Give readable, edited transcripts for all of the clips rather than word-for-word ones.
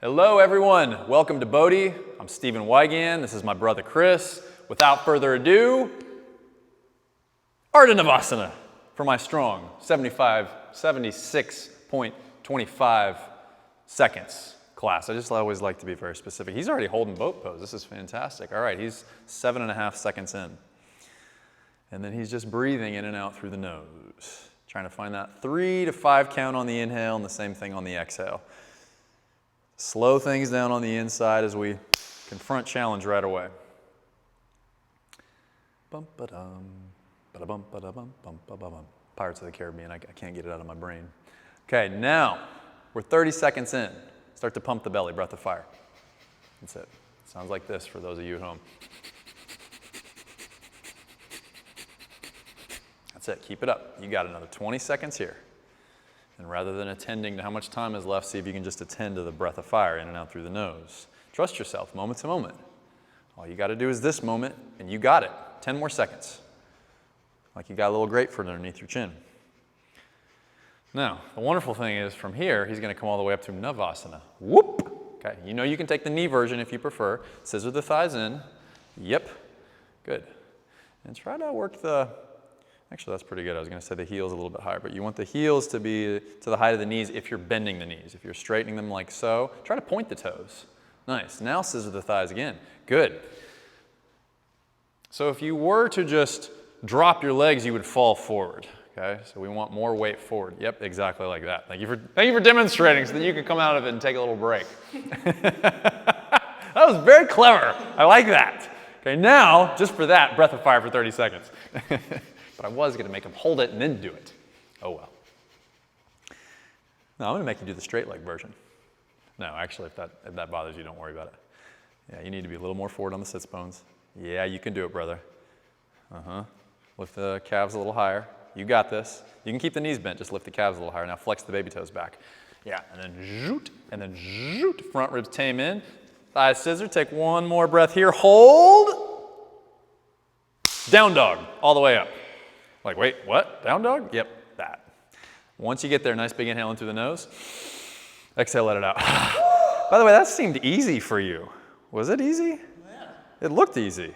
Hello everyone, welcome to BODHI. I'm Stephen Weighand, this is my brother Chris. Without further ado, Ardha Navasana for my strong 76.25 seconds class. I just always like to be very specific. He's already holding boat pose, this is fantastic. All right, he's 7.5 seconds in. And then he's just breathing in and out through the nose. Trying to find that 3 to 5 count on the inhale and the same thing on the exhale. Slow things down on the inside as we confront challenge right away. Bum ba dum, ba bum ba bum bum ba bum. Pirates of the Caribbean. I can't get it out of my brain. Okay, now we're 30 seconds in. Start to pump the belly. Breath of fire. That's it. Sounds like this for those of you at home. That's it. Keep it up. You got another 20 seconds here. And rather than attending to how much time is left, see if you can just attend to the breath of fire in and out through the nose. Trust yourself, moment to moment. All you got to do is this moment, and you got it. 10 more seconds. Like you got a little grapefruit underneath your chin. Now, the wonderful thing is from here, he's going to come all the way up to Navasana. Whoop! Okay, you know you can take the knee version if you prefer. Scissor the thighs in. Yep. Good. And try to work the... Actually, that's pretty good. I was going to say the heels a little bit higher, but you want the heels to be to the height of the knees if you're bending the knees. If you're straightening them like so, try to point the toes. Nice. Now scissor the thighs again. Good. So if you were to just drop your legs, you would fall forward. Okay? So we want more weight forward. Yep, exactly like that. Thank you for demonstrating so that you can come out of it and take a little break. That was very clever. I like that. Okay, now, just for that, breath of fire for 30 seconds. But I was going to make him hold it and then do it. Oh well. No, I'm going to make you do the straight leg version. No, actually, if that bothers you, don't worry about it. Yeah, you need to be a little more forward on the sits bones. Yeah, you can do it, brother. Lift the calves a little higher. You got this. You can keep the knees bent, just lift the calves a little higher. Now flex the baby toes back. Yeah, and then zoot, and then zoot. Front ribs tame in. Thighs scissor. Take one more breath here. Hold. Down dog, all the way up. Like, wait, what? Down dog? Yep, that. Once you get there, nice big inhale in through the nose. Exhale, let it out. By the way, that seemed easy for you. Was it easy? Yeah. It looked easy.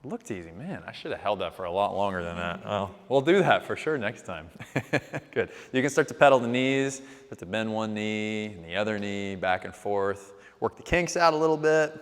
It looked easy. Man, I should have held that for a lot longer than that. Oh, we'll do that for sure next time. Good. You can start to pedal the knees, start to bend one knee and the other knee back and forth. Work the kinks out a little bit.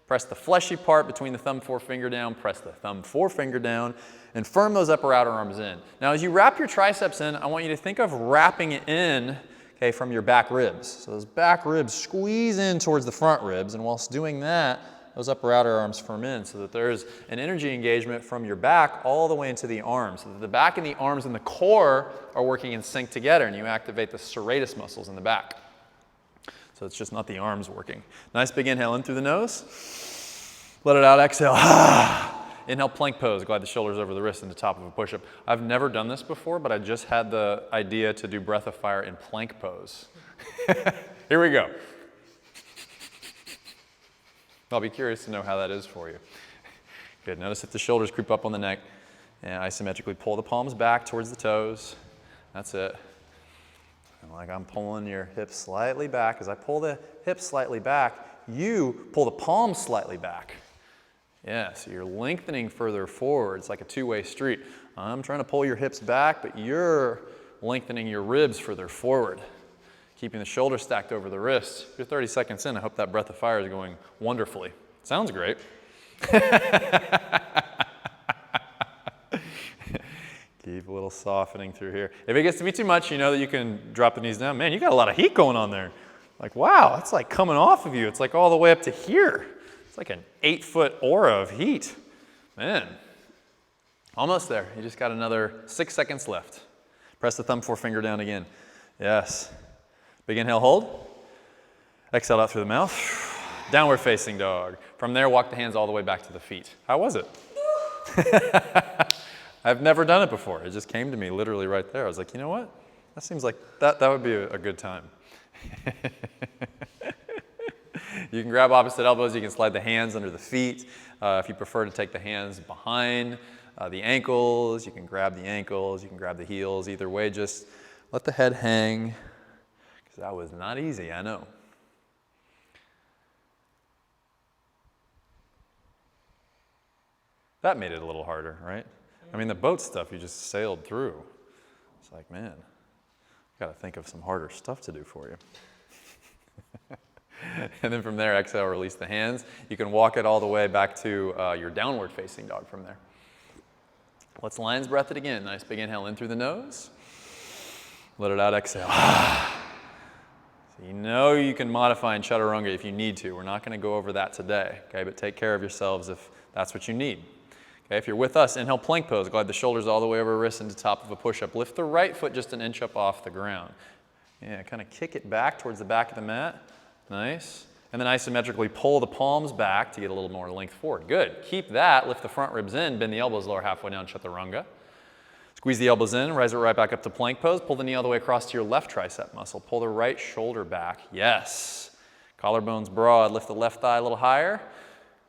Press the fleshy part between the thumb forefinger down, press the thumb forefinger down, and firm those upper outer arms in. Now as you wrap your triceps in, I want you to think of wrapping it in, okay, from your back ribs. So those back ribs squeeze in towards the front ribs, and whilst doing that, those upper outer arms firm in so that there's an energy engagement from your back all the way into the arms, so that the back and the arms and the core are working in sync together, and you activate the serratus muscles in the back. So it's just not the arms working. Nice big inhale in through the nose. Let it out, exhale. Inhale, plank pose. Glide the shoulders over the wrist in the top of a push-up. I've never done this before, but I just had the idea to do breath of fire in plank pose. Here we go. I'll be curious to know how that is for you. Good. Notice if the shoulders creep up on the neck, and isometrically pull the palms back towards the toes. That's it. And like I'm pulling your hips slightly back. As I pull the hips slightly back, you pull the palms slightly back. Yeah, so you're lengthening further forward. It's like a two-way street. I'm trying to pull your hips back, but you're lengthening your ribs further forward, keeping the shoulders stacked over the wrists. You're 30 seconds in. I hope that breath of fire is going wonderfully. Sounds great. Keep a little softening through here. If it gets to be too much, you know that you can drop the knees down. Man, you got a lot of heat going on there. Like, wow, it's like coming off of you. It's like all the way up to here. It's like an 8-foot aura of heat. Man, almost there. You just got another 6 seconds left. Press the thumb forefinger down again. Yes. Big inhale, hold. Exhale out through the mouth. Downward facing dog. From there, walk the hands all the way back to the feet. How was it? I've never done it before. It just came to me literally right there. I was like, you know what? That seems like that would be a good time. You can grab opposite elbows. You can slide the hands under the feet. If you prefer to take the hands behind the ankles, you can grab the ankles. You can grab the heels. Either way, just let the head hang. Because that was not easy, I know. That made it a little harder, right? I mean, the boat stuff you just sailed through. It's like, man, got to think of some harder stuff to do for you. And then from there, exhale, release the hands. You can walk it all the way back to your downward facing dog from there. Let's lion's breath it again. Nice big inhale in through the nose. Let it out, exhale. So you know you can modify in chaturanga if you need to. We're not going to go over that today, okay? But take care of yourselves if that's what you need. Okay, if you're with us, inhale plank pose. Glide the shoulders all the way over wrists into top of a push-up. Lift the right foot just an inch up off the ground. Yeah, kind of kick it back towards the back of the mat. Nice. And then isometrically pull the palms back to get a little more length forward. Good. Keep that. Lift the front ribs in. Bend the elbows lower halfway down, chaturanga. Squeeze the elbows in. Rise it right back up to plank pose. Pull the knee all the way across to your left tricep muscle. Pull the right shoulder back. Yes. Collarbones broad. Lift the left thigh a little higher.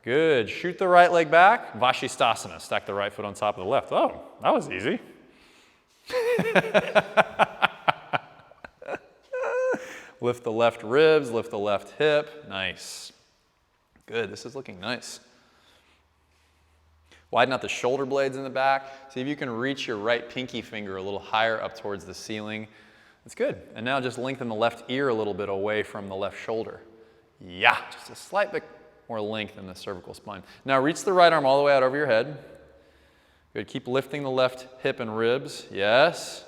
Good. Shoot the right leg back. Vashisthasana. Stack the right foot on top of the left. Oh, that was easy. Lift the left ribs. Lift the left hip. Nice. Good. This is looking nice. Widen out the shoulder blades in the back. See if you can reach your right pinky finger a little higher up towards the ceiling. That's good. And now just lengthen the left ear a little bit away from the left shoulder. Yeah, just a slight bit more length in the cervical spine. Now reach the right arm all the way out over your head. Good. Keep lifting the left hip and ribs. Yes.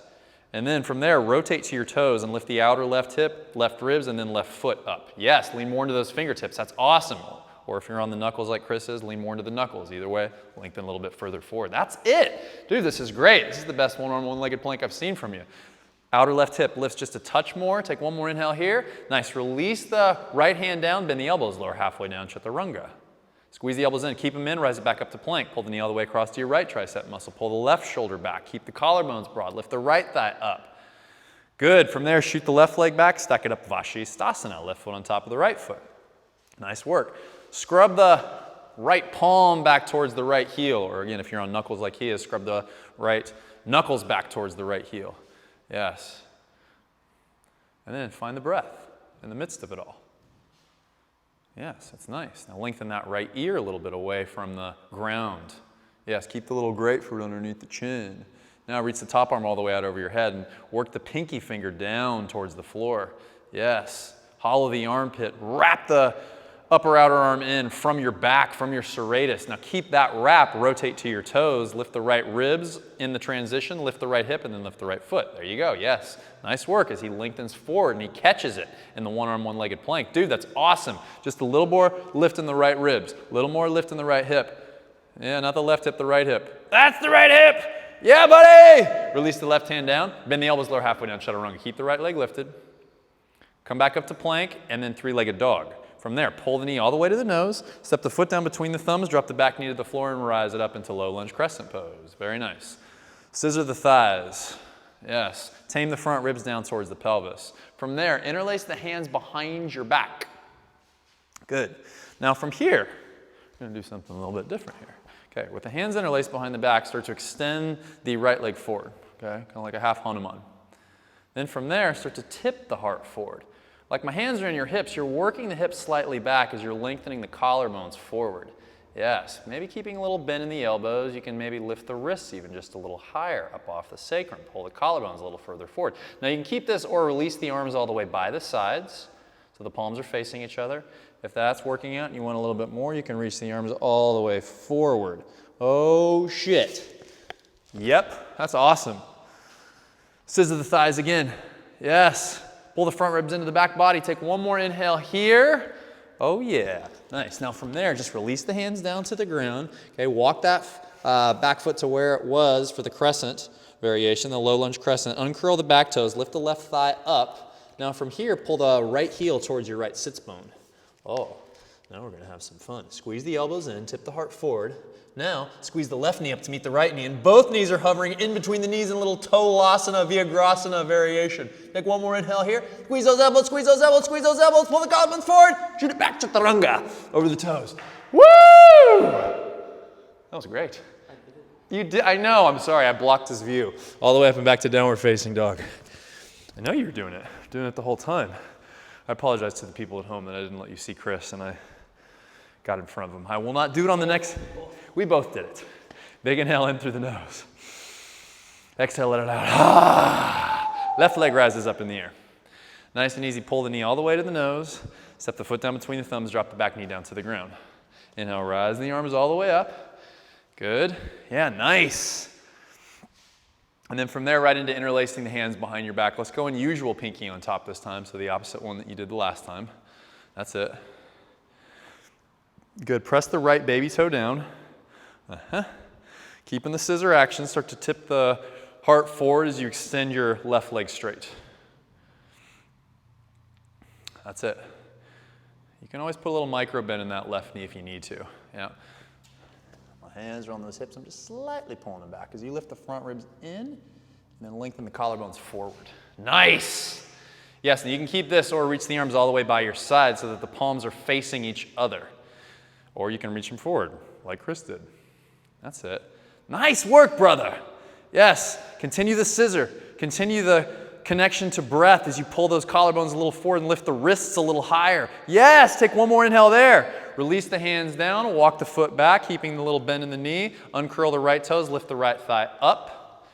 And then from there, rotate to your toes and lift the outer left hip, left ribs, and then left foot up. Yes, lean more into those fingertips. That's awesome. Or if you're on the knuckles like Chris is, lean more into the knuckles. Either way, lengthen a little bit further forward. That's it. Dude, this is great. This is the best one-arm, one-legged plank I've seen from you. Outer left hip lifts just a touch more. Take one more inhale here. Nice. Release the right hand down. Bend the elbows lower halfway down, chaturanga. Squeeze the elbows in. Keep them in. Rise it back up to plank. Pull the knee all the way across to your right tricep muscle. Pull the left shoulder back. Keep the collarbones broad. Lift the right thigh up. Good. From there, shoot the left leg back. Stack it up, Vashisthasana. Left foot on top of the right foot. Nice work. Scrub the right palm back towards the right heel. Or again, if you're on knuckles like he is, scrub the right knuckles back towards the right heel. Yes. And then find the breath in the midst of it all. Yes, that's nice. Now lengthen that right ear a little bit away from the ground. Yes, keep the little grapefruit underneath the chin. Now reach the top arm all the way out over your head and work the pinky finger down towards the floor. Yes. Hollow the armpit. Wrap the upper outer arm in from your back, from your serratus. Now keep that wrap, rotate to your toes, lift the right ribs in the transition, lift the right hip, and then lift the right foot. There you go, yes. Nice work as he lengthens forward and he catches it in the one-arm, one-legged plank. Dude, that's awesome. Just a little more lift in the right ribs, a little more lift in the right hip. Yeah, not the left hip, the right hip. That's the right hip! Yeah, buddy! Release the left hand down, bend the elbows lower halfway down, chaturanga. Keep the right leg lifted. Come back up to plank, and then three-legged dog. From there, pull the knee all the way to the nose, step the foot down between the thumbs, drop the back knee to the floor, and rise it up into low lunge crescent pose. Very nice. Scissor the thighs. Yes. Tame the front ribs down towards the pelvis. From there, interlace the hands behind your back. Good. Now from here, we're going to do something a little bit different here. Okay, with the hands interlaced behind the back, start to extend the right leg forward. Okay, kind of like a half Hanuman. Then from there, start to tip the heart forward. Like my hands are in your hips, you're working the hips slightly back as you're lengthening the collarbones forward. Yes, maybe keeping a little bend in the elbows. You can maybe lift the wrists even just a little higher up off the sacrum. Pull the collarbones a little further forward. Now you can keep this or release the arms all the way by the sides so the palms are facing each other. If that's working out and you want a little bit more, you can reach the arms all the way forward. Oh shit. Yep, that's awesome. Scissor the thighs again. Yes. Pull the front ribs into the back body. Take one more inhale here. Oh yeah, nice. Now from there, just release the hands down to the ground. Okay, walk that back foot to where it was for the crescent variation, the low lunge crescent. Uncurl the back toes, lift the left thigh up. Now from here, pull the right heel towards your right sits bone. Oh, now we're gonna have some fun. Squeeze the elbows in, tip the heart forward. Now, squeeze the left knee up to meet the right knee, and both knees are hovering in between the knees in a little Tolasana, Vyagrasana variation. Take one more inhale here. Squeeze those elbows, squeeze those elbows, squeeze those elbows, pull the collarbones forward, shoot it back, chaturanga, over the toes. Woo! That was great. You did, I know, I'm sorry, I blocked his view. All the way up and back to downward facing dog. I know you were doing it the whole time. I apologize to the people at home that I didn't let you see Chris and I got in front of him. I will not do it on the next. We both did it. Big inhale in through the nose. Exhale, let it out. Ah. Left leg rises up in the air. Nice and easy, pull the knee all the way to the nose. Step the foot down between the thumbs, drop the back knee down to the ground. Inhale, rise the arms all the way up. Good. Yeah, nice. And then from there, right into interlacing the hands behind your back. Let's go in usual pinky on top this time, so the opposite one that you did the last time. That's it. Good. Press the right baby toe down. Keeping the scissor action, start to tip the heart forward as you extend your left leg straight. That's it. You can always put a little micro bend in that left knee if you need to. Yeah. My hands are on those hips. I'm just slightly pulling them back as you lift the front ribs in and then lengthen the collarbones forward. Nice. Yes, and you can keep this or reach the arms all the way by your side so that the palms are facing each other. Or you can reach them forward like Chris did. That's it. Nice work, brother. Yes, continue the scissor. Continue the connection to breath as you pull those collarbones a little forward and lift the wrists a little higher. Yes, take one more inhale there. Release the hands down, walk the foot back, keeping the little bend in the knee. Uncurl the right toes, lift the right thigh up.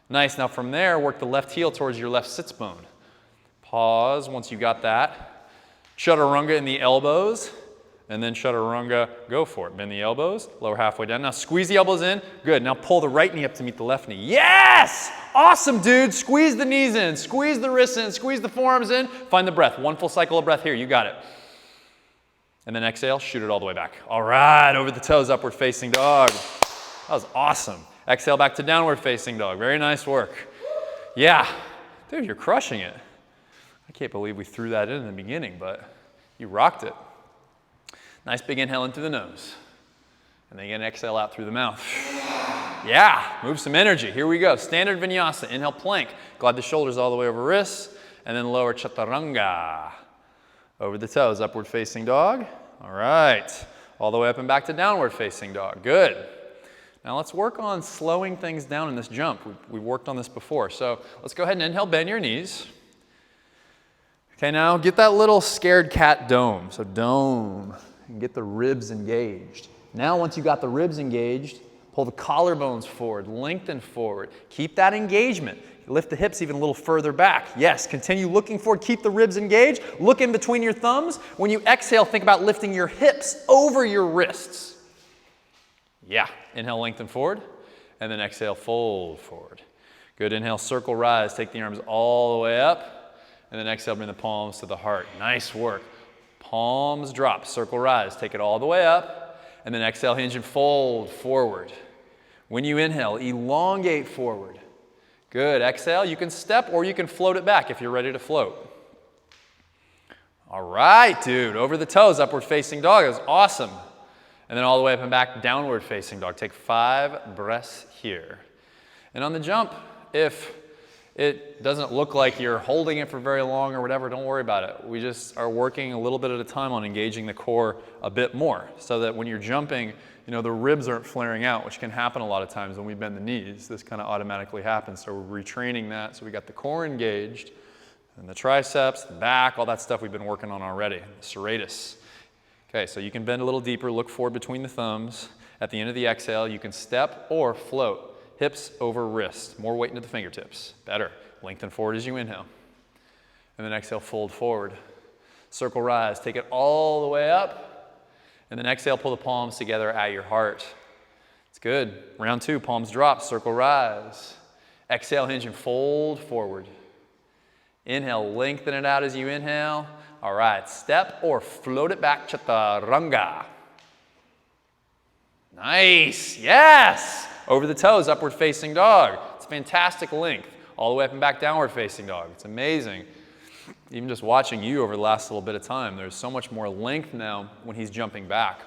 Nice, now from there, work the left heel towards your left sits bone. Pause once you got that. Chaturanga in the elbows. And then chaturanga, go for it. Bend the elbows, lower halfway down. Now squeeze the elbows in. Good. Now pull the right knee up to meet the left knee. Yes! Awesome, dude. Squeeze the knees in. Squeeze the wrists in. Squeeze the forearms in. Find the breath. One full cycle of breath here. You got it. And then exhale, shoot it all the way back. All right, over the toes, upward facing dog. That was awesome. Exhale back to downward facing dog. Very nice work. Yeah. Dude, you're crushing it. I can't believe we threw that in the beginning, but you rocked it. Nice big inhale in through the nose. And then again, exhale out through the mouth. Yeah, move some energy. Here we go. Standard vinyasa. Inhale, plank. Glide the shoulders all the way over wrists. And then lower chaturanga. Over the toes, upward facing dog. All right. All the way up and back to downward facing dog. Good. Now let's work on slowing things down in this jump. We've worked on this before. So let's go ahead and inhale, bend your knees. Okay, now get that little scared cat dome. So dome. And get the ribs engaged. Now once you got the ribs engaged, pull the collarbones forward, lengthen forward. Keep that engagement. Lift the hips even a little further back. Yes, continue looking forward. Keep the ribs engaged. Look in between your thumbs. When you exhale, think about lifting your hips over your wrists. Yeah, inhale, lengthen forward. And then exhale, fold forward. Good, inhale, circle rise. Take the arms all the way up. And then exhale, bring the palms to the heart. Nice work. Palms drop, circle rise, take it all the way up, and then exhale, hinge and fold forward. When you inhale, elongate forward. Good, exhale, you can step or you can float it back if you're ready to float. All right, dude, over the toes, upward facing dog, that was awesome. And then all the way up and back, downward facing dog. Take 5 breaths here. And on the jump, if it doesn't look like you're holding it for very long or whatever, don't worry about it. We just are working a little bit at a time on engaging the core a bit more so that when you're jumping, you know, the ribs aren't flaring out, which can happen a lot of times when we bend the knees. This kind of automatically happens, so we're retraining that. So we got the core engaged and the triceps, the back, all that stuff we've been working on already, the serratus. Okay, so you can bend a little deeper, look forward between the thumbs. At the end of the exhale, you can step or float. Hips over wrists, more weight into the fingertips. Better. Lengthen forward as you inhale. And then exhale, fold forward. Circle rise, take it all the way up. And then exhale, pull the palms together at your heart. It's good. Round 2, palms drop, circle rise. Exhale, hinge and fold forward. Inhale, lengthen it out as you inhale. All right, step or float it back, chaturanga. Nice, yes! Over the toes, upward facing dog. It's fantastic length. All the way up and back, downward facing dog. It's amazing. Even just watching you over the last little bit of time, there's so much more length now when he's jumping back.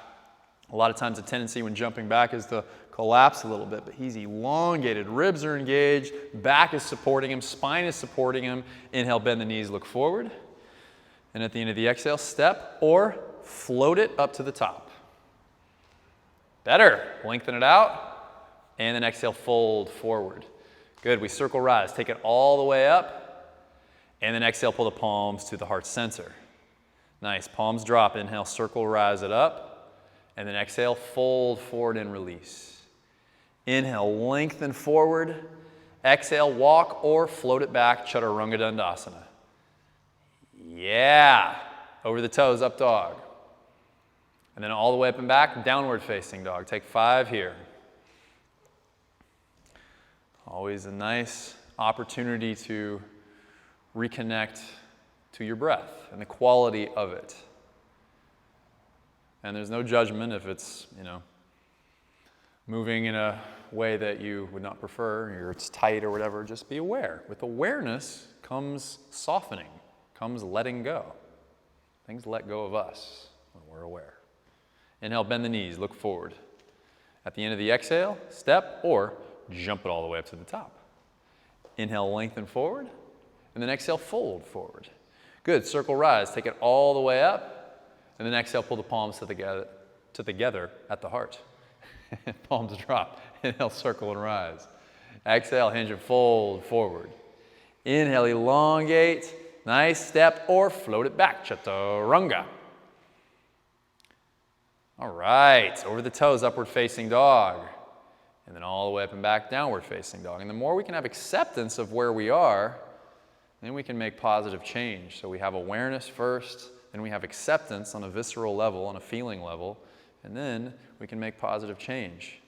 A lot of times the tendency when jumping back is to collapse a little bit, but he's elongated. Ribs are engaged, back is supporting him, spine is supporting him. Inhale, bend the knees, look forward. And at the end of the exhale, step or float it up to the top. Better. Lengthen it out. And then exhale, fold forward. Good, we circle rise. Take it all the way up. And then exhale, pull the palms to the heart center. Nice, palms drop. Inhale, circle rise it up. And then exhale, fold forward and release. Inhale, lengthen forward. Exhale, walk or float it back, Chaturanga Dandasana. Yeah. Over the toes, up dog. And then all the way up and back, downward facing dog. Take 5 here. Always a nice opportunity to reconnect to your breath and the quality of it. And there's no judgment if it's, moving in a way that you would not prefer, or it's tight or whatever. Just be aware. With awareness comes softening, comes letting go. Things let go of us when we're aware. Inhale, bend the knees, look forward. At the end of the exhale, step or jump it all the way up to the top. Inhale, lengthen forward, and then exhale, fold forward. Good, circle rise, take it all the way up, and then exhale, pull the palms together at the heart. Palms drop. Inhale, circle and rise. Exhale, hinge and fold forward. Inhale, elongate. Nice step or float it back. Chaturanga. All right, over the toes, upward facing dog. And then all the way up and back, downward facing dog. And the more we can have acceptance of where we are, then we can make positive change. So we have awareness first, then we have acceptance on a visceral level, on a feeling level, and then we can make positive change.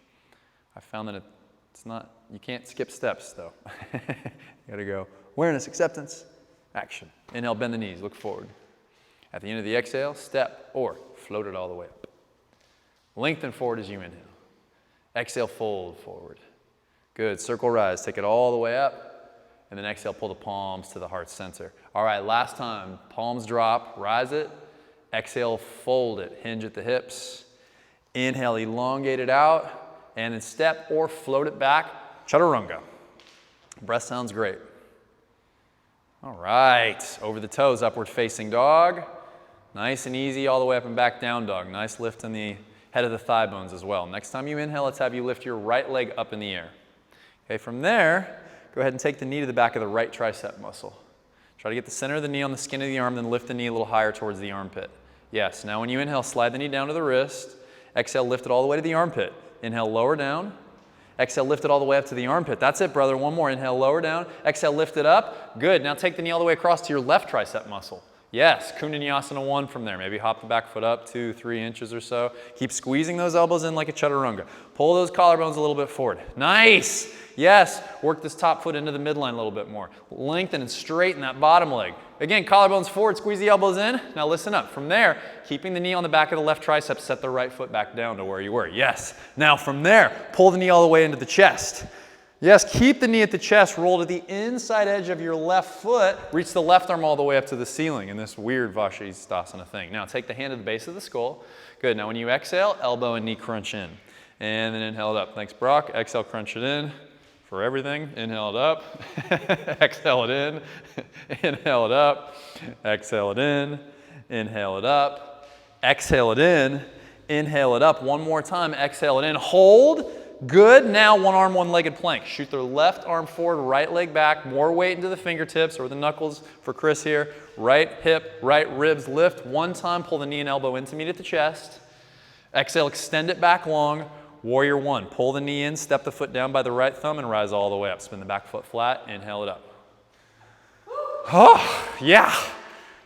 I found that you can't skip steps though. You gotta go awareness, acceptance, action. Inhale, bend the knees, look forward. At the end of the exhale, step or float it all the way up. Lengthen forward as you inhale. Exhale, fold forward. Good, circle rise, take it all the way up, and then exhale, pull the palms to the heart center. All right, last time, palms drop, rise it. Exhale, fold it, hinge at the hips. Inhale, elongate it out, and then step or float it back, Chaturanga. Breath sounds great. All right, over the toes, upward facing dog. Nice and easy, all the way up and back, down dog. Nice lift in the head of the thigh bones as well. Next time you inhale, let's have you lift your right leg up in the air. Okay, from there, go ahead and take the knee to the back of the right tricep muscle. Try to get the center of the knee on the skin of the arm, then lift the knee a little higher towards the armpit. Yes, now when you inhale, slide the knee down to the wrist. Exhale, lift it all the way to the armpit. Inhale, lower down. Exhale, lift it all the way up to the armpit. That's it, brother. One more. Inhale, lower down. Exhale, lift it up. Good. Now take the knee all the way across to your left tricep muscle. Yes, Kundalini 1 from there. Maybe hop the back foot up 2-3 inches or so. Keep squeezing those elbows in like a chaturanga. Pull those collarbones a little bit forward. Nice. Yes, work this top foot into the midline a little bit more. Lengthen and straighten that bottom leg. Again, collarbones forward, squeeze the elbows in. Now listen up. From there, keeping the knee on the back of the left tricep, set the right foot back down to where you were. Yes. Now from there, pull the knee all the way into the chest. Yes, keep the knee at the chest, roll to the inside edge of your left foot, reach the left arm all the way up to the ceiling in this weird Vashisthasana thing. Now take the hand to the base of the skull. Good, now when you exhale, elbow and knee crunch in. And then inhale it up. Thanks, Brock. Exhale, crunch it in for everything. Inhale it up. Exhale it in. Inhale it up. Exhale it in. Inhale it up. Exhale it in. Inhale it up. One more time. Exhale it in. Hold. Good. Now one arm, one-legged plank. Shoot the left arm forward, right leg back. More weight into the fingertips or the knuckles for Chris here. Right hip, right ribs lift. One time, pull the knee and elbow in to meet at the chest. Exhale, extend it back long. Warrior 1. Pull the knee in, step the foot down by the right thumb, and rise all the way up. Spin the back foot flat. Inhale it up. Oh, yeah.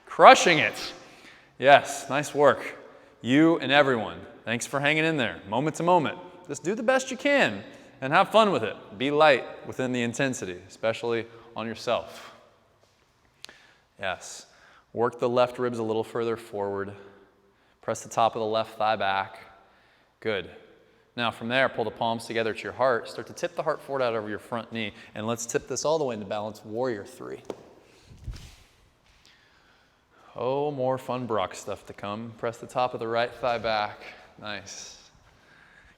Crushing it. Yes, nice work. You and everyone. Thanks for hanging in there, moment to moment. Just do the best you can and have fun with it. Be light within the intensity, especially on yourself. Yes. Work the left ribs a little further forward. Press the top of the left thigh back. Good. Now from there, pull the palms together to your heart. Start to tip the heart forward out over your front knee. And let's tip this all the way into balance, Warrior 3. Oh, more fun Brock stuff to come. Press the top of the right thigh back. Nice.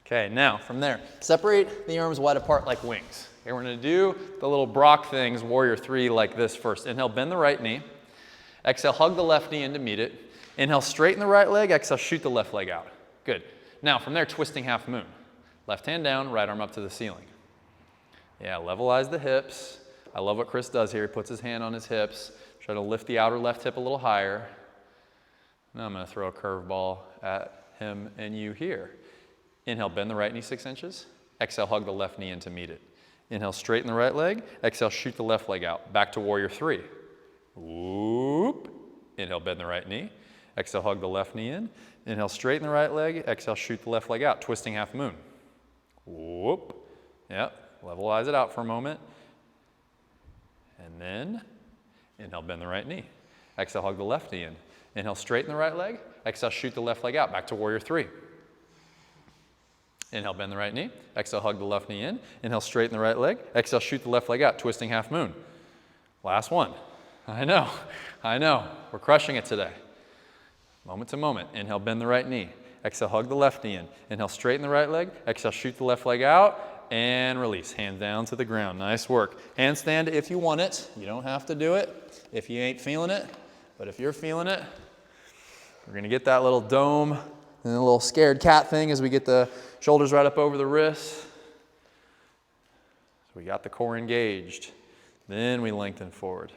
Okay, now from there, separate the arms wide apart like wings. Okay, we're going to do the little Brock things, Warrior 3, like this first. Inhale, bend the right knee. Exhale, hug the left knee in to meet it. Inhale, straighten the right leg. Exhale, shoot the left leg out. Good. Now from there, twisting half moon. Left hand down, right arm up to the ceiling. Yeah, levelize the hips. I love what Chris does here. He puts his hand on his hips. Try to lift the outer left hip a little higher. Now I'm going to throw a curveball at him and you here. Inhale, bend the right knee 6 inches. Exhale, hug the left knee in to meet it. Inhale, straighten the right leg. Exhale, shoot the left leg out. Back to warrior three. Whoop. Inhale, bend the right knee. Exhale, hug the left knee in. Inhale, straighten the right leg. Exhale, shoot the left leg out. Twisting half moon. Whoop. Yep. Levelize it out for a moment. And then inhale, bend the right knee. Exhale, hug the left knee in. Inhale, straighten the right leg. Exhale, shoot the left leg out. Back to warrior three. Inhale, bend the right knee. Exhale, hug the left knee in. Inhale, straighten the right leg. Exhale, shoot the left leg out. Twisting half moon. Last one. I know. We're crushing it today. Moment to moment. Inhale, bend the right knee. Exhale, hug the left knee in. Inhale, straighten the right leg. Exhale, shoot the left leg out. And release. Hands down to the ground. Nice work. Handstand if you want it. You don't have to do it if you ain't feeling it. But if you're feeling it, we're going to get that little dome and a little scared cat thing as we get the shoulders right up over the wrists. So we got the core engaged. Then we lengthen forward.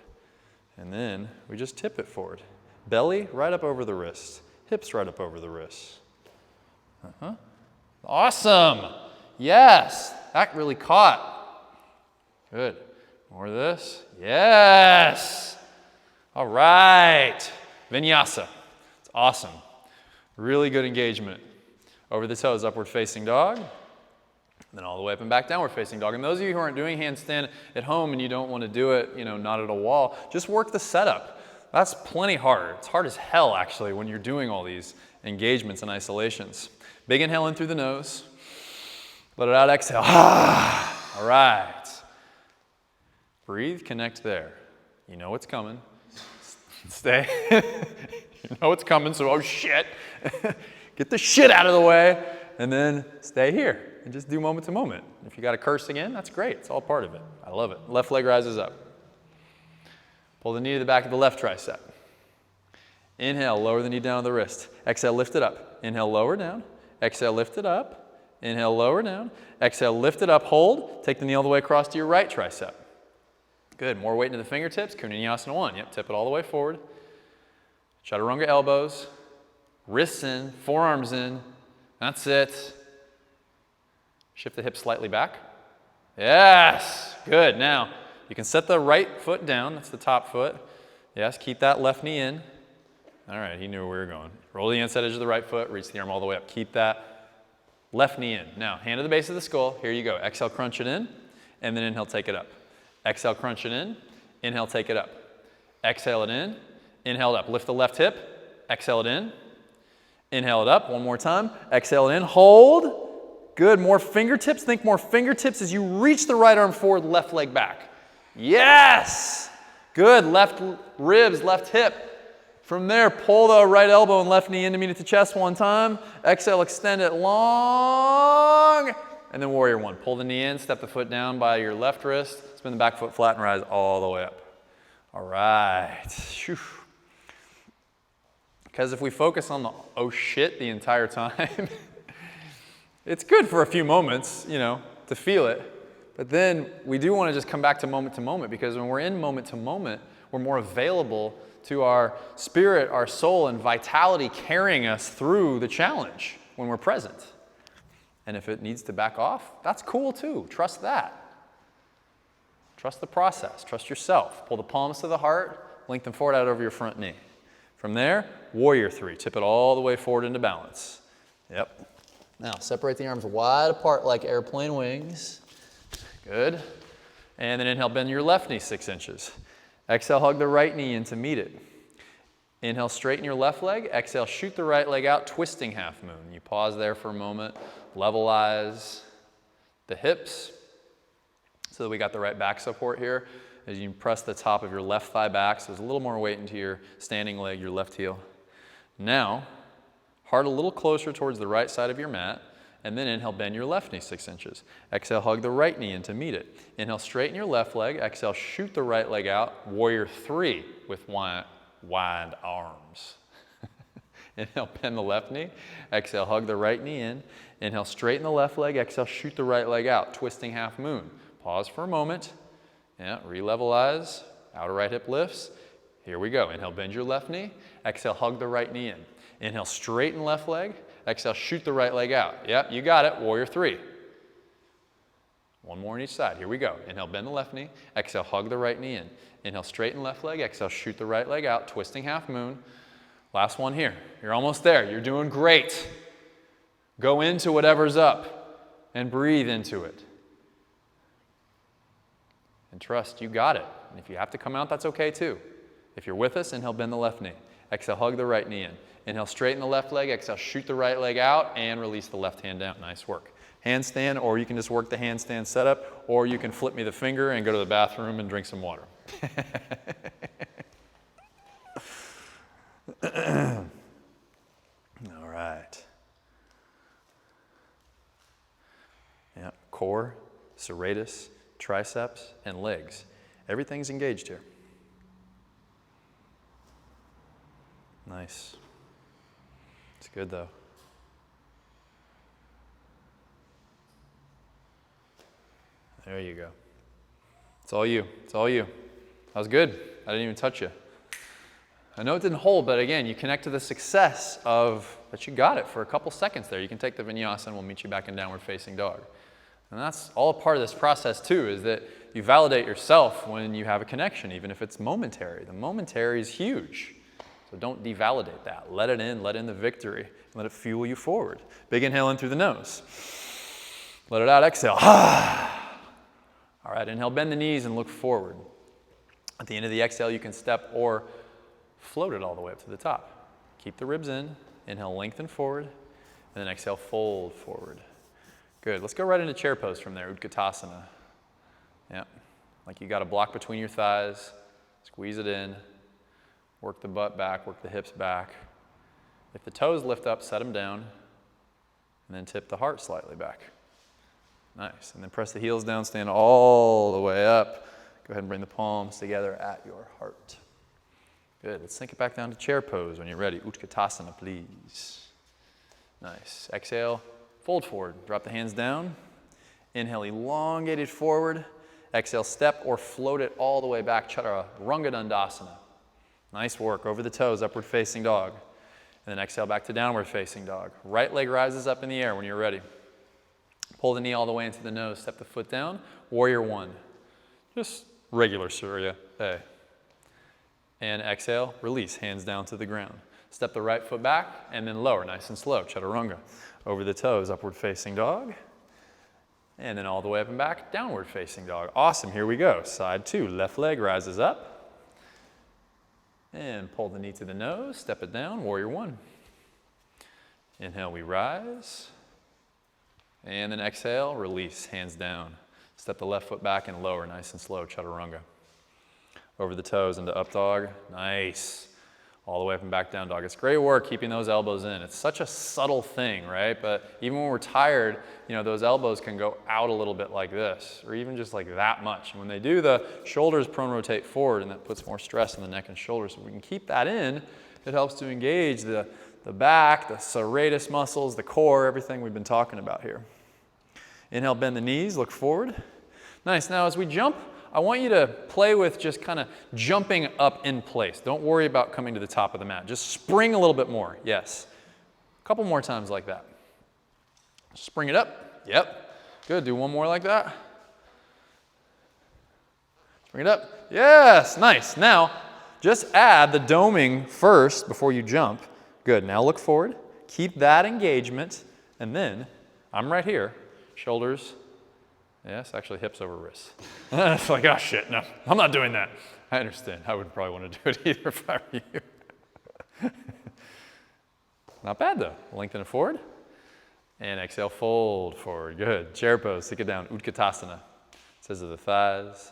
And then we just tip it forward. Belly right up over the wrists. Hips right up over the wrists. Awesome. Yes. That really caught. Good. More of this. Yes. All right. Vinyasa. It's awesome. Really good engagement. Over the toes, upward facing dog. Then all the way up and back, downward facing dog. And those of you who aren't doing handstand at home and you don't want to do it, not at a wall, just work the setup. That's plenty hard. It's hard as hell, actually, when you're doing all these engagements and isolations. Big inhale in through the nose. Let it out, exhale. All right. Breathe, connect there. You know what's coming. Stay. You know what's coming, so oh shit. Get the shit out of the way, and then stay here and just do moment to moment. If you got to curse again, that's great. It's all part of it. I love it. Left leg rises up. Pull the knee to the back of the left tricep. Inhale, lower the knee down to the wrist. Exhale, lift it up. Inhale, lower down. Exhale, lift it up. Inhale, lower down. Exhale, lift it up, hold. Take the knee all the way across to your right tricep. Good. More weight into the fingertips. Kundinyasana 1. Yep, tip it all the way forward. Chaturanga elbows. Wrists in, forearms in. That's it. Shift the hips slightly back. Yes. Good. Now, you can set the right foot down. That's the top foot. Yes, keep that left knee in. All right, he knew where we were going. Roll the inside edge of the right foot, reach the arm all the way up. Keep that left knee in. Now, hand to the base of the skull. Here you go. Exhale, crunch it in, and then inhale, take it up. Exhale, crunch it in. Inhale, take it up. Exhale it in. Inhale it up. Lift the left hip. Exhale it in. Inhale it up. One more time. Exhale it in. Hold. Good. More fingertips. Think more fingertips as you reach the right arm forward, left leg back. Yes. Good. Left ribs, left hip. From there, pull the right elbow and left knee in to meet at the chest one time. Exhale, extend it long. And then warrior one. Pull the knee in, step the foot down by your left wrist. Spin the back foot flat and rise all the way up. All right. Whew. Because if we focus on the oh shit the entire time, it's good for a few moments, to feel it. But then we do want to just come back to moment because when we're in moment to moment, we're more available to our spirit, our soul, and vitality carrying us through the challenge when we're present. And if it needs to back off, that's cool too. Trust that. Trust the process. Trust yourself. Pull the palms to the heart, lengthen forward out over your front knee. From there, warrior three. Tip it all the way forward into balance. Yep. Now, separate the arms wide apart like airplane wings. Good. And then inhale, bend your left knee 6 inches. Exhale, hug the right knee in to meet it. Inhale, straighten your left leg. Exhale, shoot the right leg out, twisting half moon. You pause there for a moment, levelize the hips so that we got the right back support here. As you press the top of your left thigh back, so there's a little more weight into your standing leg, your left heel. Now, heart a little closer towards the right side of your mat, and then inhale, bend your left knee 6 inches. Exhale, hug the right knee in to meet it. Inhale, straighten your left leg. Exhale, shoot the right leg out. Warrior three with wide arms. Inhale, bend the left knee. Exhale, hug the right knee in. Inhale, straighten the left leg. Exhale, shoot the right leg out. Twisting half moon. Pause for a moment. Yeah, re-levelize. Outer right hip lifts. Here we go. Inhale, bend your left knee. Exhale, hug the right knee in. Inhale, straighten left leg. Exhale, shoot the right leg out. Yep, you got it. Warrior three. One more on each side. Here we go. Inhale, bend the left knee. Exhale, hug the right knee in. Inhale, straighten left leg. Exhale, shoot the right leg out, twisting half moon. Last one here. You're almost there. You're doing great. Go into whatever's up and breathe into it. And trust, you got it. And if you have to come out, that's okay too. If you're with us, inhale, bend the left knee. Exhale, hug the right knee in. Inhale, straighten the left leg. Exhale, shoot the right leg out and release the left hand down. Nice work. Handstand, or you can just work the handstand setup, or you can flip me the finger and go to the bathroom and drink some water. All right. Yeah, core, serratus, triceps, and legs. Everything's engaged here. Nice. It's good though. There you go. It's all you. It's all you. That was good. I didn't even touch you. I know it didn't hold, but again, you connect to the success of that you got it for a couple seconds there. You can take the vinyasa and we'll meet you back in downward facing dog. And that's all a part of this process too, is that you validate yourself when you have a connection, even if it's momentary. The momentary is huge. So don't devalidate that. Let it in, let in the victory, and let it fuel you forward. Big inhale in through the nose. Let it out, exhale. All right, inhale, bend the knees and look forward. At the end of the exhale, you can step or float it all the way up to the top. Keep the ribs in. Inhale, lengthen forward. And then exhale, fold forward. Good. Let's go right into chair pose from there, Utkatasana. Yeah, like you got a block between your thighs. Squeeze it in. Work the butt back, work the hips back. If the toes lift up, set them down. And then tip the heart slightly back. Nice. And then press the heels down, stand all the way up. Go ahead and bring the palms together at your heart. Good. Let's sink it back down to chair pose when you're ready. Utkatasana, please. Nice. Exhale, fold forward. Drop the hands down. Inhale, elongate it forward. Exhale, step or float it all the way back. Chaturanga Dandasana. Nice work. Over the toes, upward facing dog. And then exhale back to downward facing dog. Right leg rises up in the air when you're ready. Pull the knee all the way into the nose, step the foot down, warrior one. Just regular Surya A. And exhale, release, hands down to the ground. Step the right foot back and then lower, nice and slow, chaturanga. Over the toes, upward facing dog. And then all the way up and back, downward facing dog. Awesome, here we go. Side two, left leg rises up. And pull the knee to the nose, step it down, warrior one. Inhale, we rise. And then exhale, release, hands down. Step the left foot back and lower, nice and slow, chaturanga. Over the toes into up dog, nice. All the way up and back down dog. It's great work keeping those elbows in. It's such a subtle thing, right? But even when we're tired, you know, those elbows can go out a little bit like this, or even just like that much. And when they do, the shoulders prone rotate forward, and that puts more stress on the neck and shoulders. So if we can keep that in, it helps to engage the back, the serratus muscles, the core, everything we've been talking about here. Inhale, bend the knees, look forward. Nice. Now as we jump, I want you to play with just kind of jumping up in place. Don't worry about coming to the top of the mat. Just spring a little bit more. Yes. A couple more times like that. Spring it up. Yep. Good. Do one more like that. Spring it up. Yes. Nice. Now, just add the doming first before you jump. Good. Now look forward. Keep that engagement. And then, I'm right here. Shoulders. Yes, actually hips over wrists. It's like, oh shit, no, I'm not doing that. I understand. I wouldn't probably want to do it either if I were you. Not bad though. Lengthen it forward. And exhale, fold forward. Good. Chair pose, stick it down. Utkatasana. Scissors of the thighs.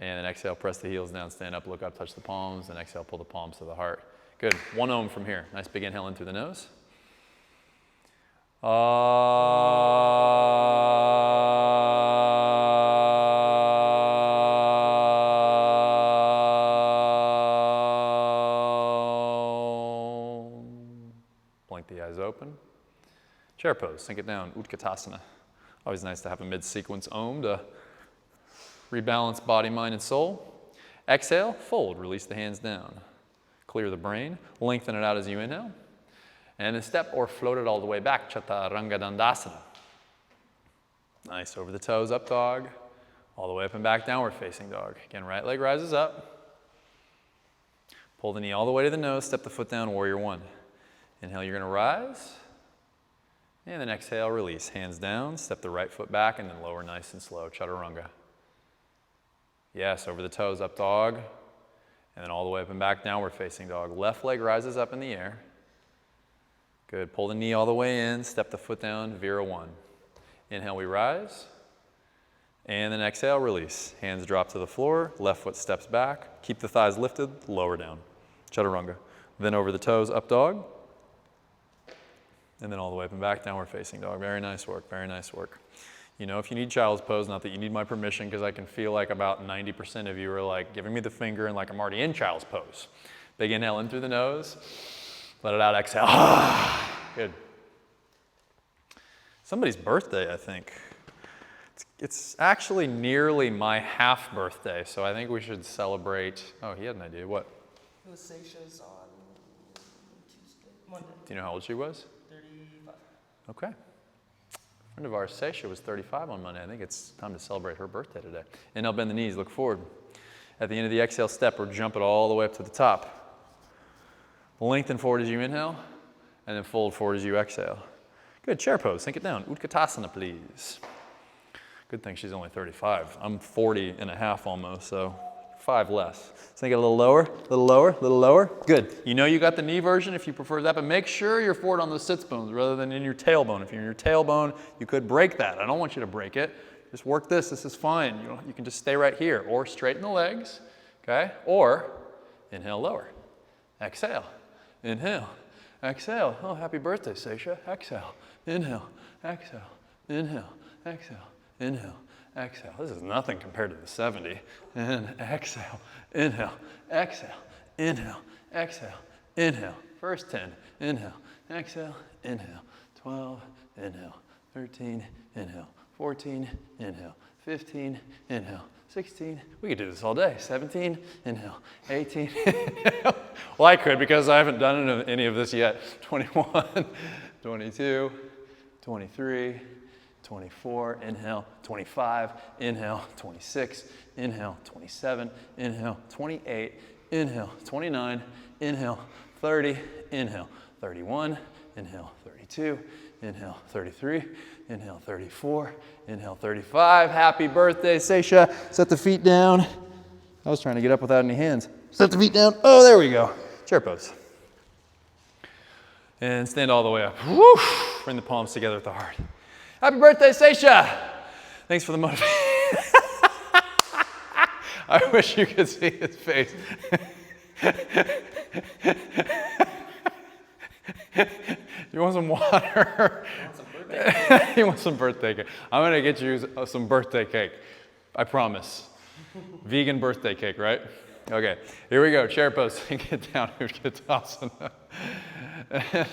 And then exhale, press the heels down, stand up, look up, touch the palms, and exhale, pull the palms to the heart. Good. One Om from here. Nice big inhale in through the nose. Blink the eyes open. Chair pose, sink it down, Utkatasana. Always nice to have a mid-sequence Om to rebalance body, mind, and soul. Exhale, fold, release the hands down. Clear the brain, lengthen it out as you inhale. And then step or float it all the way back, Chaturanga Dandasana. Nice, over the toes, up dog. All the way up and back, downward facing dog. Again, right leg rises up. Pull the knee all the way to the nose, step the foot down, warrior one. Inhale, you're gonna rise. And then exhale, release. Hands down, step the right foot back, and then lower nice and slow, chaturanga. Yes, over the toes, up dog. And then all the way up and back, downward facing dog. Left leg rises up in the air. Good, pull the knee all the way in, step the foot down, Vira one. Inhale, we rise. And then exhale, release. Hands drop to the floor, left foot steps back. Keep the thighs lifted, lower down, chaturanga. Then over the toes, up dog. And then all the way up and back, downward facing dog. Very nice work, very nice work. You know, if you need child's pose, not that you need my permission, because I can feel like about 90% of you are like giving me the finger and like I'm already in child's pose. Big inhale in through the nose. Let it out, exhale. Good. Somebody's birthday, I think. It's actually nearly my half birthday, so I think we should celebrate. Oh, he had an idea. What? It was Seisha's on Tuesday, Monday. Do you know how old she was? 35. Okay. A friend of ours, Seisha, was 35 on Monday. I think it's time to celebrate her birthday today. Inhale, bend the knees, look forward. At the end of the exhale step, or jump it all the way up to the top. Lengthen forward as you inhale, and then fold forward as you exhale. Good, chair pose, sink it down. Utkatasana, please. Good thing she's only 35. I'm 40 and a half almost, so 5 less. Sink it a little lower, a little lower, a little lower. Good. You know you got the knee version if you prefer that, but make sure you're forward on those sits bones rather than in your tailbone. If you're in your tailbone, you could break that. I don't want you to break it. Just work this. This is fine. You can just stay right here, or straighten the legs, okay? Or inhale lower. Exhale. Inhale. Exhale. Oh, happy birthday, Seisha. Exhale. Inhale. Exhale. Inhale. Exhale. Inhale, exhale. This is nothing compared to the 70. And exhale, inhale, exhale, inhale, exhale, inhale. First 10, inhale, exhale, inhale. 12, inhale. 13, inhale. 14, inhale. 15, inhale. 16, we could do this all day. 17, inhale. 18, inhale. Well, I could because I haven't done any of this yet. 21, 22, 23, 24, inhale, 25, inhale, 26, inhale, 27, inhale, 28, inhale, 29, inhale, 30, inhale, 31, inhale, 32, inhale, 33, inhale, 34, inhale, 35. Happy birthday, Seisha. Set the feet down. I was trying to get up without any hands. Set the feet down. Oh, there we go. Chair pose. And stand all the way up. Woo! Bring the palms together at the heart. Happy birthday, Seisha! Thanks for the motivation. I wish you could see his face. You want some water? You want some birthday cake? I'm gonna get you some birthday cake. I promise. Vegan birthday cake, right? Okay, here we go. Chair pose. Sink it down. Utkatasana.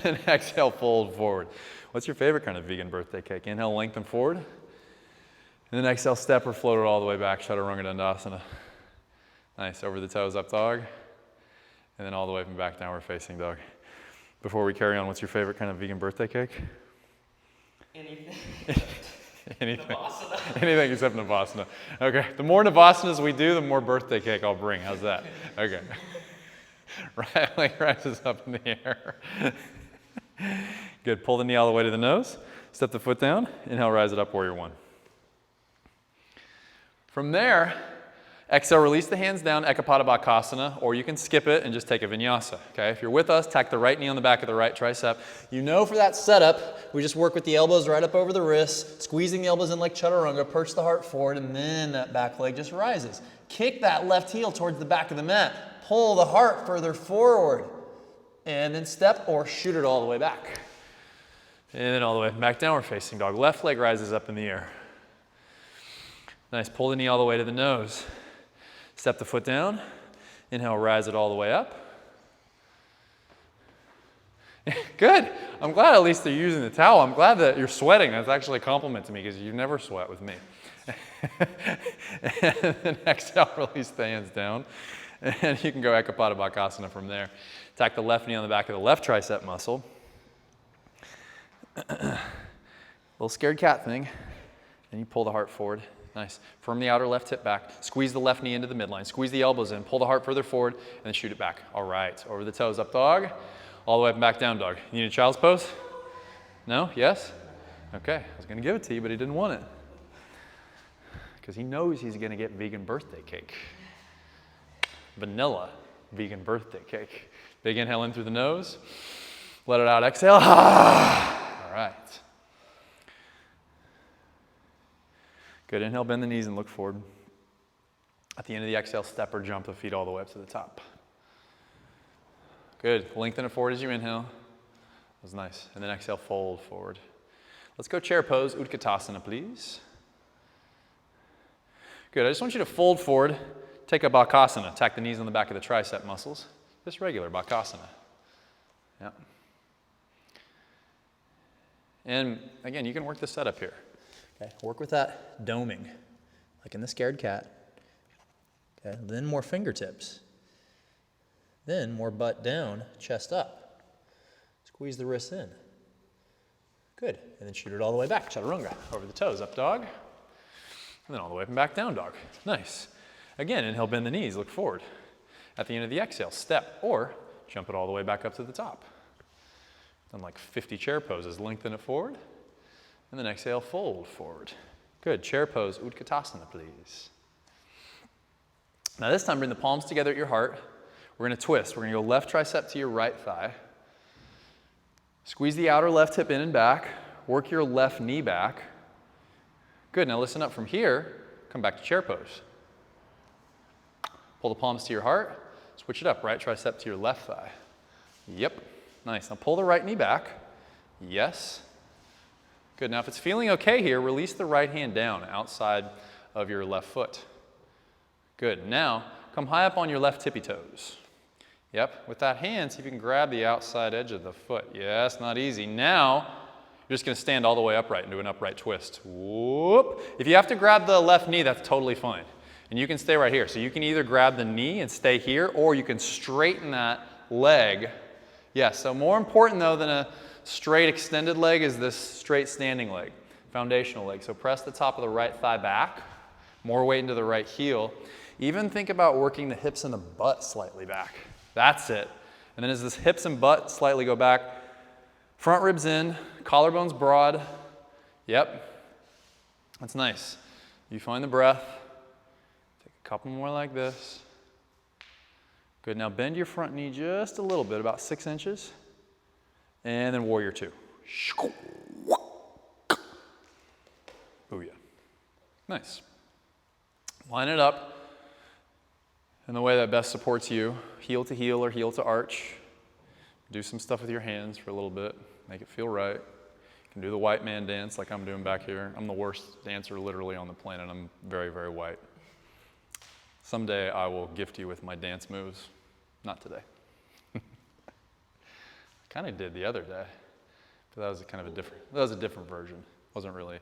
And exhale, fold forward. What's your favorite kind of vegan birthday cake? Inhale, lengthen forward. And then exhale, step or float it all the way back, chaturanga dandasana. Nice, over the toes, up dog. And then all the way from back, downward facing dog. Before we carry on, what's your favorite kind of vegan birthday cake? Anything. Anything. Navasana. Anything except Navasana. Okay, the more Navasanas we do, the more birthday cake I'll bring. How's that? Okay. Right leg rises up in the air. Good, pull the knee all the way to the nose. Step the foot down. Inhale, rise it up, warrior one. From there, exhale, release the hands down, Ekapada Bakasana, or you can skip it and just take a vinyasa, okay? If you're with us, tack the right knee on the back of the right tricep. You know for that setup, we just work with the elbows right up over the wrists, squeezing the elbows in like chaturanga, perch the heart forward, and then that back leg just rises. Kick that left heel towards the back of the mat. Pull the heart further forward, and then step or shoot it all the way back. And then all the way back, downward facing dog. Left leg rises up in the air. Nice, pull the knee all the way to the nose. Step the foot down. Inhale, rise it all the way up. Good. I'm glad at least they're using the towel. I'm glad that you're sweating. That's actually a compliment to me because you never sweat with me. And then exhale, release the hands down. And you can go Ekapada Bakasana from there. Tack the left knee on the back of the left tricep muscle. Little scared cat thing. Then you pull the heart forward. Nice. Firm the outer left hip back. Squeeze the left knee into the midline. Squeeze the elbows in. Pull the heart further forward and then shoot it back. All right. Over the toes. Up dog. All the way up and back down dog. You need a child's pose? No? Yes? Okay. I was going to give it to you, but he didn't want it. Because he knows he's going to get vegan birthday cake. Vanilla vegan birthday cake. Big inhale in through the nose. Let it out. Exhale. All right. Good. Inhale, bend the knees and look forward. At the end of the exhale, step or jump the feet all the way up to the top. Good. Lengthen it forward as you inhale. That was nice. And then exhale, fold forward. Let's go chair pose, Utkatasana, please. Good. I just want you to fold forward. Take a Bakasana. Tack the knees on the back of the tricep muscles. Just regular Bakasana. Yeah. And again, you can work the setup here. Okay, work with that doming, like in the scared cat. Okay, then more fingertips. Then more butt down, chest up. Squeeze the wrists in. Good, and then shoot it all the way back, chaturanga. Over the toes, up dog. And then all the way up and back down dog. Nice. Again, inhale, bend the knees, look forward. At the end of the exhale, step or jump it all the way back up to the top. Done like 50 chair poses, lengthen it forward. And then exhale, fold forward. Good. Chair pose, Utkatasana, please. Now this time, bring the palms together at your heart. We're going to twist. We're going to go left tricep to your right thigh. Squeeze the outer left hip in and back. Work your left knee back. Good. Now listen up from here. Come back to chair pose. Pull the palms to your heart. Switch it up. Right tricep to your left thigh. Yep. Nice. Now pull the right knee back. Yes. Good. Now if it's feeling okay here, release the right hand down outside of your left foot. Good. Now come high up on your left tippy toes. Yep. With that hand, see if you can grab the outside edge of the foot. Yes, not easy. Now you're just going to stand all the way upright and do an upright twist. Whoop. If you have to grab the left knee, that's totally fine. And you can stay right here. So you can either grab the knee and stay here, or you can straighten that leg. Yes, so more important though than a straight extended leg is this straight standing leg, foundational leg. So press the top of the right thigh back, more weight into the right heel. Even think about working the hips and the butt slightly back. That's it. And then as this hips and butt slightly go back, front ribs in, collarbones broad. Yep, that's nice. You find the breath. Take a couple more like this. Good, now bend your front knee just a little bit, about 6 inches. And then warrior two. Booyah. Nice. Line it up in the way that best supports you. Heel to heel or heel to arch. Do some stuff with your hands for a little bit. Make it feel right. You can do the white man dance like I'm doing back here. I'm the worst dancer literally on the planet. I'm very, very white. Someday I will gift you with my dance moves. Not today. I kind of did the other day, but that was a different version. Wasn't really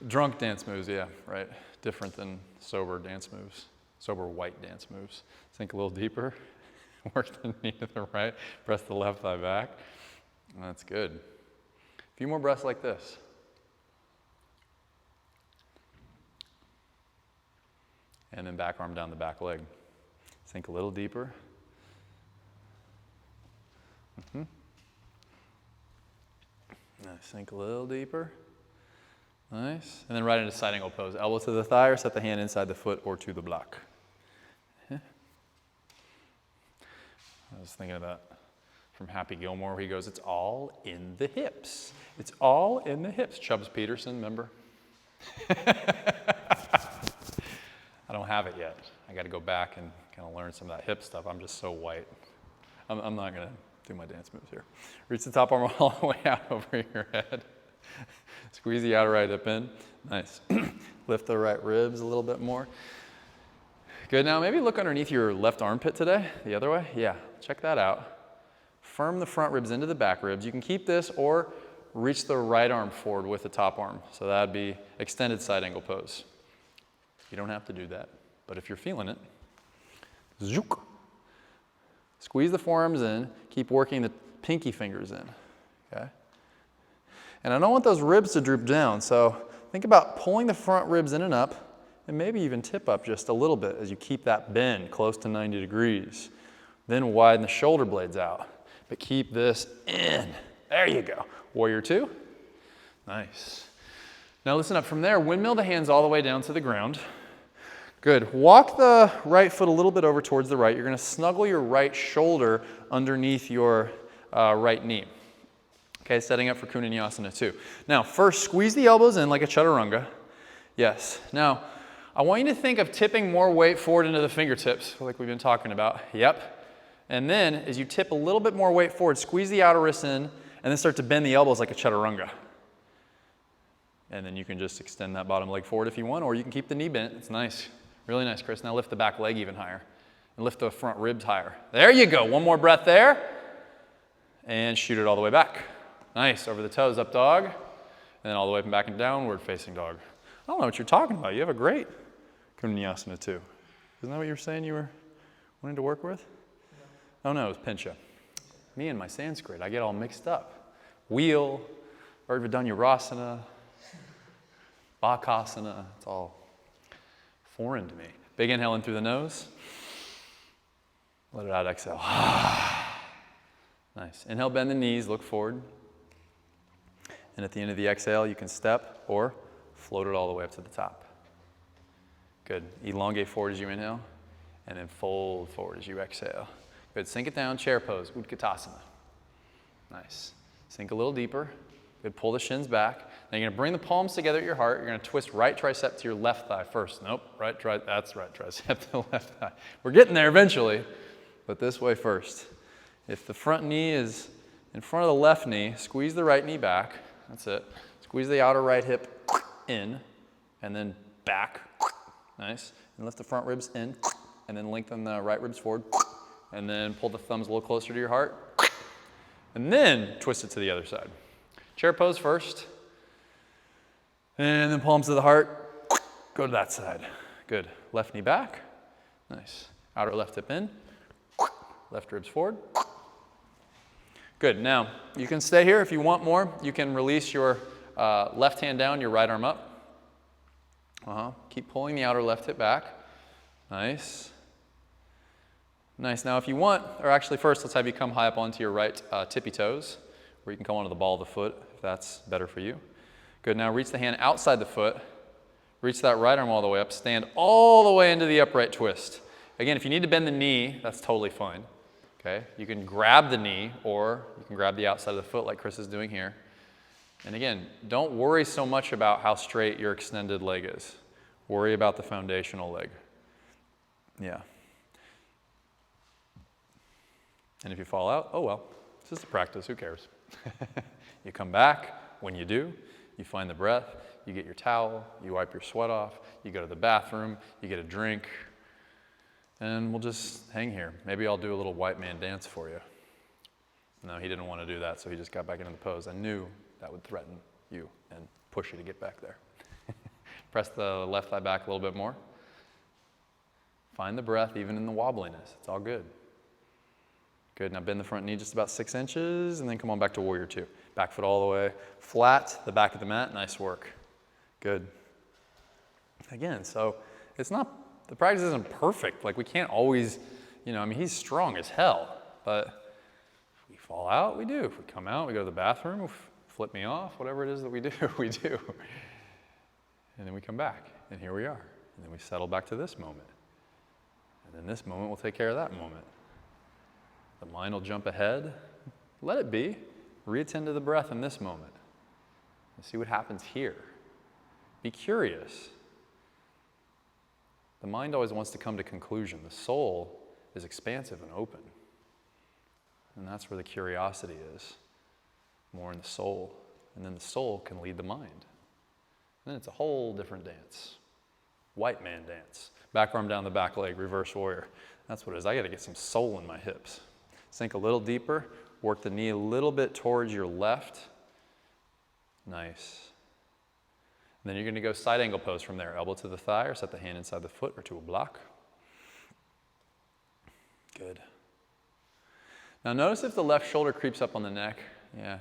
drunk dance moves. Yeah, right. Different than sober dance moves, sober white dance moves. Think a little deeper. Work the knee to the right. Press the left thigh back. That's good. A few more breaths like this. And then back arm down the back leg. Sink a little deeper. Nice. Sink a little deeper. Nice. And then right into side angle pose. Elbow to the thigh or set the hand inside the foot or to the block. I was thinking about from Happy Gilmore where he goes, it's all in the hips. It's all in the hips. Chubbs Peterson, remember? I don't have it yet. I got to go back and kind of learn some of that hip stuff. I'm just so white. I'm not going to do my dance moves here. Reach the top arm all the way out over your head. Squeeze the outer right hip in. Nice. Lift the right ribs a little bit more. Good. Now maybe look underneath your left armpit today, the other way. Yeah, check that out. Firm the front ribs into the back ribs. You can keep this or reach the right arm forward with the top arm. So that would be extended side angle pose. You don't have to do that, but if you're feeling it, zook. Squeeze the forearms in, keep working the pinky fingers in, okay? And I don't want those ribs to droop down, so think about pulling the front ribs in and up, and maybe even tip up just a little bit as you keep that bend close to 90 degrees. Then widen the shoulder blades out, but keep this in. There you go. Warrior two. Nice. Now listen up. From there, windmill the hands all the way down to the ground. Good. Walk the right foot a little bit over towards the right. You're going to snuggle your right shoulder underneath your right knee. Okay, setting up for Kuniniasana 2. Now, first, squeeze the elbows in like a chaturanga. Yes. Now, I want you to think of tipping more weight forward into the fingertips, like we've been talking about. Yep. And then, as you tip a little bit more weight forward, squeeze the outer wrists in, and then start to bend the elbows like a chaturanga. And then you can just extend that bottom leg forward if you want, or you can keep the knee bent. It's nice. Really nice, Chris. Now lift the back leg even higher, and lift the front ribs higher. There you go. One more breath there, and shoot it all the way back. Nice. Over the toes, up dog, and then all the way back and downward facing dog. I don't know what you're talking about. You have a great Kuniniasana 2. Isn't that what you were saying you were wanting to work with? Oh no, it was Pincha. Me and my Sanskrit, I get all mixed up. Wheel, Urdhva Bakasana, it's all foreign to me. Big inhale in through the nose. Let it out, exhale. Nice. Inhale, bend the knees, look forward. And at the end of the exhale, you can step or float it all the way up to the top. Good. Elongate forward as you inhale, and then fold forward as you exhale. Good. Sink it down, chair pose, Utkatasana. Nice. Sink a little deeper. Good. Pull the shins back. Now you're going to bring the palms together at your heart. You're going to twist right tricep to your left thigh first. Nope. That's right tricep to the left thigh. We're getting there eventually, but this way first. If the front knee is in front of the left knee, squeeze the right knee back. That's it. Squeeze the outer right hip in, and then back. Nice. And lift the front ribs in, and then lengthen the right ribs forward, and then pull the thumbs a little closer to your heart, and then twist it to the other side. Chair pose first, and then palms to the heart. Go to that side. Good. Left knee back. Nice. Outer left hip in, left ribs forward. Good. Now, you can stay here if you want more. You can release your left hand down, your right arm up. Keep pulling the outer left hip back. Nice. Nice. Now, if you want, or actually first, let's have you come high up onto your right tippy toes, or you can come onto the ball of the foot if that's better for you. Good. Now, reach the hand outside the foot. Reach that right arm all the way up. Stand all the way into the upright twist. Again, if you need to bend the knee, that's totally fine. Okay? You can grab the knee, or you can grab the outside of the foot like Chris is doing here. And again, don't worry so much about how straight your extended leg is. Worry about the foundational leg. Yeah. And if you fall out, oh well, it's just a practice, who cares? You come back. When you do, you find the breath, you get your towel, you wipe your sweat off, you go to the bathroom, you get a drink, and we'll just hang here. Maybe I'll do a little white man dance for you. No, he didn't want to do that, so he just got back into the pose. I knew that would threaten you and push you to get back there. Press the left thigh back a little bit more. Find the breath even in the wobbliness. It's all good. Good. Now bend the front knee just about 6 inches, and then come on back to warrior two. Back foot all the way flat, the back of the mat. Nice work. Good. Again, so it's not, the practice isn't perfect. Like we can't always, I mean, he's strong as hell, but if we fall out, we do. If we come out, we go to the bathroom, flip me off, whatever it is that we do, we do. And then we come back, and here we are. And then we settle back to this moment. And then this moment will take care of that moment. The mind will jump ahead. Let it be. Reattend to the breath in this moment. And see what happens here. Be curious. The mind always wants to come to conclusion. The soul is expansive and open. And that's where the curiosity is. More in the soul. And then the soul can lead the mind. And then it's a whole different dance. White man dance. Back arm down the back leg, reverse warrior. That's what it is. I got to get some soul in my hips. Sink a little deeper. Work the knee a little bit towards your left. Nice. And then you're going to go side angle pose from there. Elbow to the thigh, or set the hand inside the foot or to a block. Good. Now notice if the left shoulder creeps up on the neck. Yeah.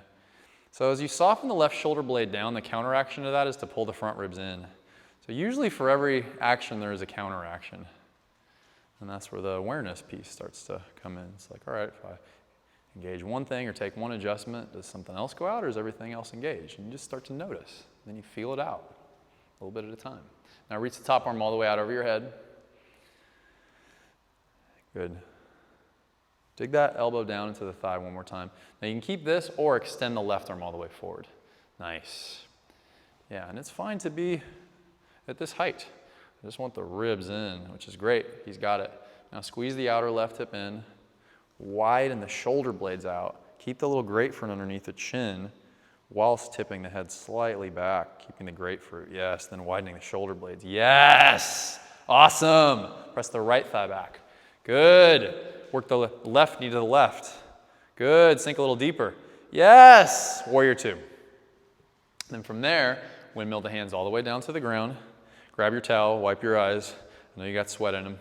So as you soften the left shoulder blade down, the counteraction to that is to pull the front ribs in. So usually for every action, there is a counteraction. And that's where the awareness piece starts to come in. It's like, all right, if I engage one thing or take one adjustment, does something else go out or is everything else engaged? And you just start to notice. Then you feel it out a little bit at a time. Now reach the top arm all the way out over your head. Good. Dig that elbow down into the thigh one more time. Now you can keep this or extend the left arm all the way forward. Nice. Yeah, and it's fine to be at this height. I just want the ribs in, which is great. He's got it. Now squeeze the outer left hip in. Widen the shoulder blades out. Keep the little grapefruit underneath the chin whilst tipping the head slightly back, keeping the grapefruit. Yes, then widening the shoulder blades. Yes! Awesome! Press the right thigh back. Good. Work the left knee to the left. Good. Sink a little deeper. Yes! Warrior two. Then from there, windmill the hands all the way down to the ground. Grab your towel, wipe your eyes. I know you got sweat in them.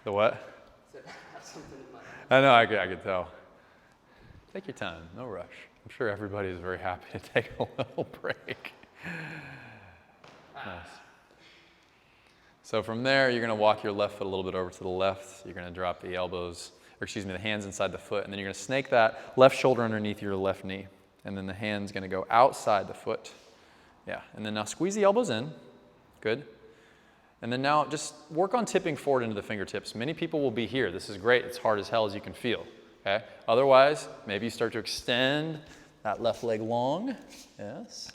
The what? I know, I could tell. Take your time, no rush. I'm sure everybody is very happy to take a little break. Nice. So from there, you're gonna walk your left foot a little bit over to the left. You're gonna drop the elbows, or excuse me, the hands inside the foot, and then you're gonna snake that left shoulder underneath your left knee. And then the hand's gonna go outside the foot. Yeah, and then now squeeze the elbows in. Good. And then now just work on tipping forward into the fingertips. Many people will be here. This is great. It's hard as hell as you can feel. Okay? Otherwise, maybe you start to extend that left leg long. Yes.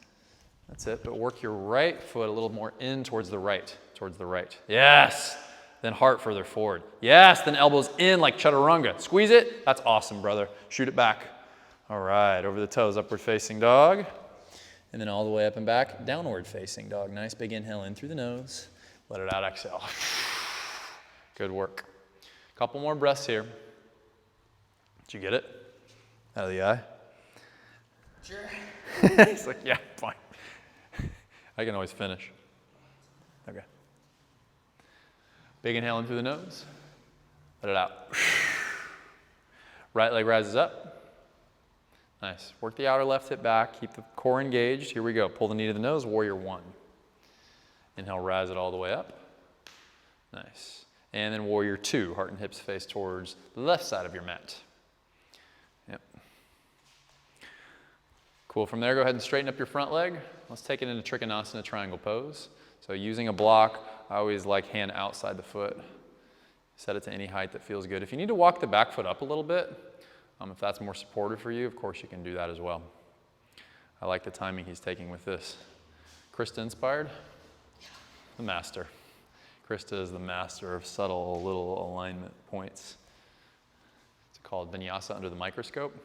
That's it. But work your right foot a little more in towards the right. Towards the right. Yes. Then heart further forward. Yes. Then elbows in like chaturanga. Squeeze it. That's awesome, brother. Shoot it back. All right. Over the toes. Upward facing dog. And then all the way up and back. Downward facing dog. Nice big inhale in through the nose. Let it out, exhale. Good work. Couple more breaths here. Did you get it? Out of the eye? Sure. He's like, yeah, fine. I can always finish. Okay. Big inhale in through the nose. Let it out. Right leg rises up. Nice. Work the outer left hip back. Keep the core engaged. Here we go. Pull the knee to the nose. Warrior one. Inhale, rise it all the way up. Nice. And then warrior two, heart and hips face towards the left side of your mat. Yep. Cool. From there, go ahead and straighten up your front leg. Let's take it into Trikonasana triangle pose. So using a block, I always like hand outside the foot. Set it to any height that feels good. If you need to walk the back foot up a little bit, if that's more supportive for you, of course you can do that as well. I like the timing he's taking with this. Krista inspired? The master. Krista is the master of subtle little alignment points. It's called vinyasa under the microscope.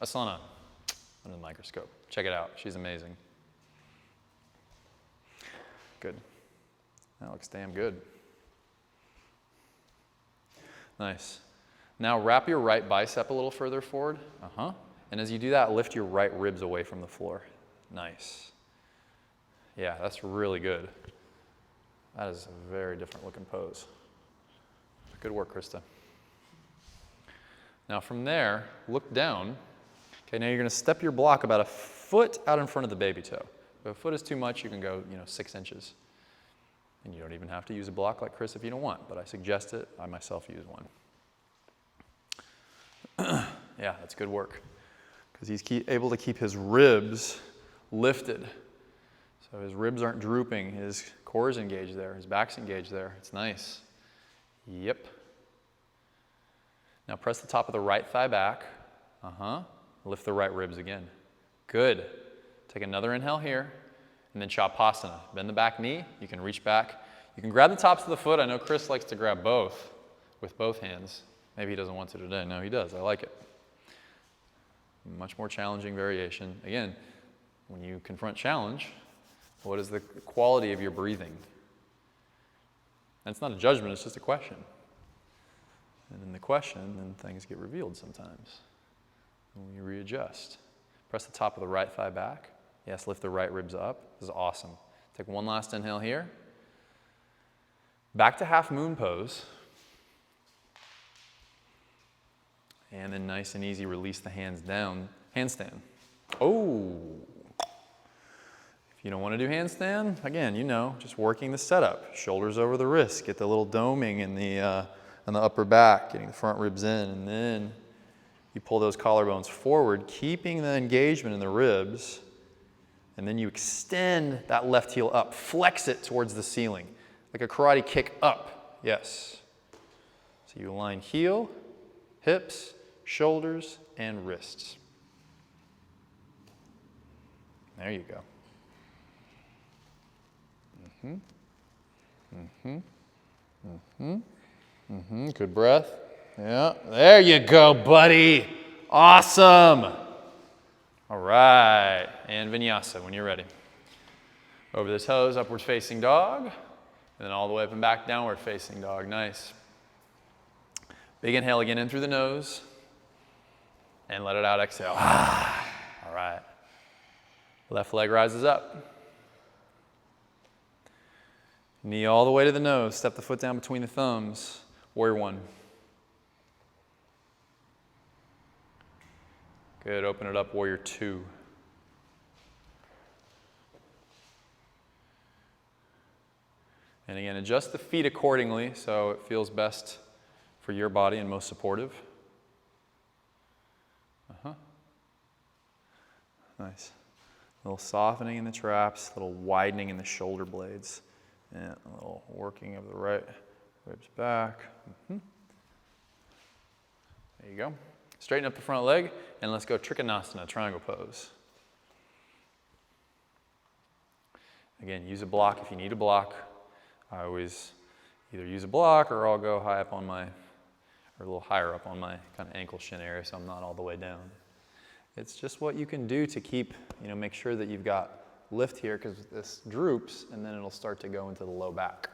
Asana under the microscope. Check it out. She's amazing. Good. That looks damn good. Nice. Now wrap your right bicep a little further forward. And as you do that, lift your right ribs away from the floor. Nice. Yeah, that's really good. That is a very different looking pose. Good work, Krista. Now from there, look down. Okay, now you're gonna step your block about a foot out in front of the baby toe. If a foot is too much, you can go 6 inches. And you don't even have to use a block like Chris if you don't want, but I suggest it. I myself use one. Yeah, that's good work. Because he's able to keep his ribs lifted. So his ribs aren't drooping, his core is engaged there, his back's engaged there. It's nice. Yep. Now press the top of the right thigh back. Lift the right ribs again. Good. Take another inhale here, and then Chapasana. Bend the back knee, you can reach back. You can grab the tops of the foot. I know Chris likes to grab both with both hands. Maybe he doesn't want to today. No, he does. I like it. Much more challenging variation. Again, when you confront challenge, what is the quality of your breathing? And it's not a judgment, it's just a question. And in the question, then things get revealed sometimes. And we readjust. Press the top of the right thigh back. Yes, lift the right ribs up. This is awesome. Take one last inhale here. Back to half moon pose. And then nice and easy, release the hands down. Handstand. Oh. If you don't want to do handstand, again, you know, just working the setup. Shoulders over the wrists, get the little doming in the upper back, getting the front ribs in, and then you pull those collarbones forward, keeping the engagement in the ribs, and then you extend that left heel up, flex it towards the ceiling, like a karate kick up, yes. So you align heel, hips, shoulders, and wrists. There you go. Good breath. Yeah, there you go, buddy. Awesome. All right, and vinyasa when you're ready. Over the toes, upward facing dog, and then all the way up and back, downward facing dog. Nice. Big inhale again in through the nose, and let it out, exhale. All right. Left leg rises up. Knee all the way to the nose. Step the foot down between the thumbs. Warrior one. Good. Open it up. Warrior two. And again, adjust the feet accordingly so it feels best for your body and most supportive. Nice. A little softening in the traps, a little widening in the shoulder blades. And a little working of the right ribs back. There you go. Straighten up the front leg, and let's go Trikonasana, triangle pose. Again, use a block if you need a block. I always either use a block or I'll go high up on my, or a little higher up on my kind of ankle shin area so I'm not all the way down. It's just what you can do to keep, make sure that you've got lift here because this droops and then it'll start to go into the low back.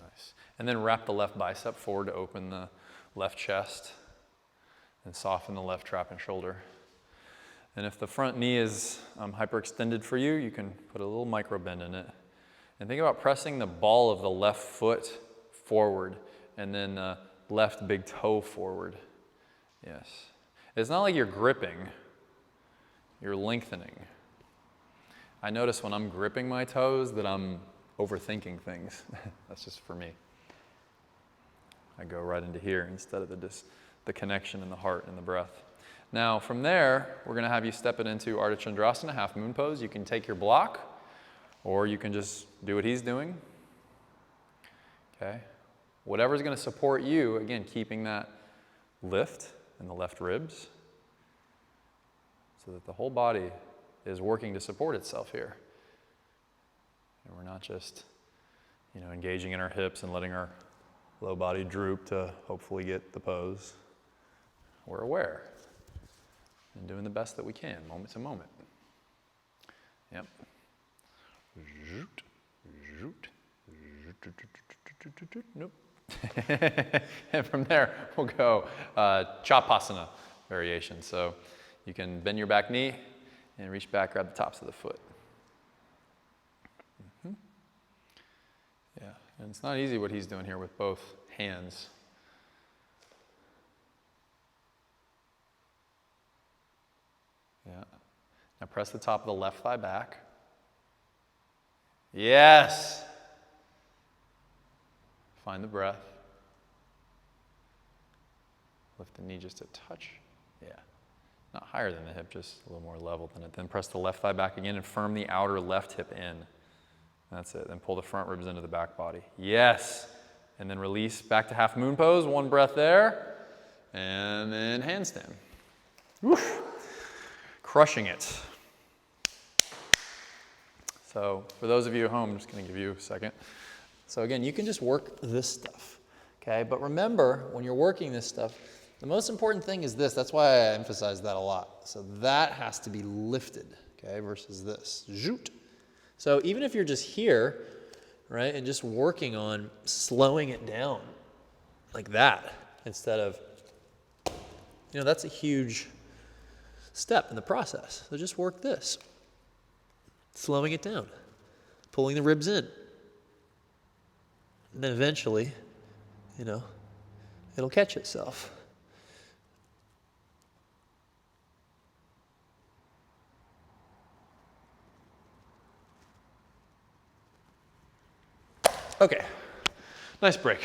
Nice. And then wrap the left bicep forward to open the left chest and soften the left trap and shoulder. And if the front knee is hyperextended for you, you can put a little micro bend in it. And think about pressing the ball of the left foot forward and then the left big toe forward. Yes. It's not like you're gripping, you're lengthening. I notice when I'm gripping my toes that I'm overthinking things. That's just for me. I go right into here instead of the connection in the heart and the breath. Now from there, we're gonna have you step it into Ardha Chandrasana, half moon pose. You can take your block or you can just do what he's doing. Okay. Whatever's going to support you, again, keeping that lift in the left ribs so that the whole body is working to support itself here. And we're not just, engaging in our hips and letting our low body droop to hopefully get the pose. We're aware and doing the best that we can, moment to moment. Yep. Nope. And from there, we'll go Chapasana variation. So you can bend your back knee and reach back, grab the tops of the foot. Yeah, and it's not easy what he's doing here with both hands. Yeah. Now press the top of the left thigh back. Yes. Find the breath. Lift the knee just a touch. Yeah. Not higher than the hip, just a little more level than it. Then press the left thigh back again and firm the outer left hip in. That's it. Then pull the front ribs into the back body. Yes. And then release back to half moon pose. One breath there. And then handstand. Woof. Crushing it. So for those of you at home, I'm just going to give you a second. So again, you can just work this stuff, okay? But remember, when you're working this stuff, the most important thing is this. That's why I emphasize that a lot. So that has to be lifted, okay, versus this. Zoot. So even if you're just here, right, and just working on slowing it down like that instead of, that's a huge step in the process. So just work this, slowing it down. pulling the ribs in. And then eventually, you know, it'll catch itself. Okay, nice break.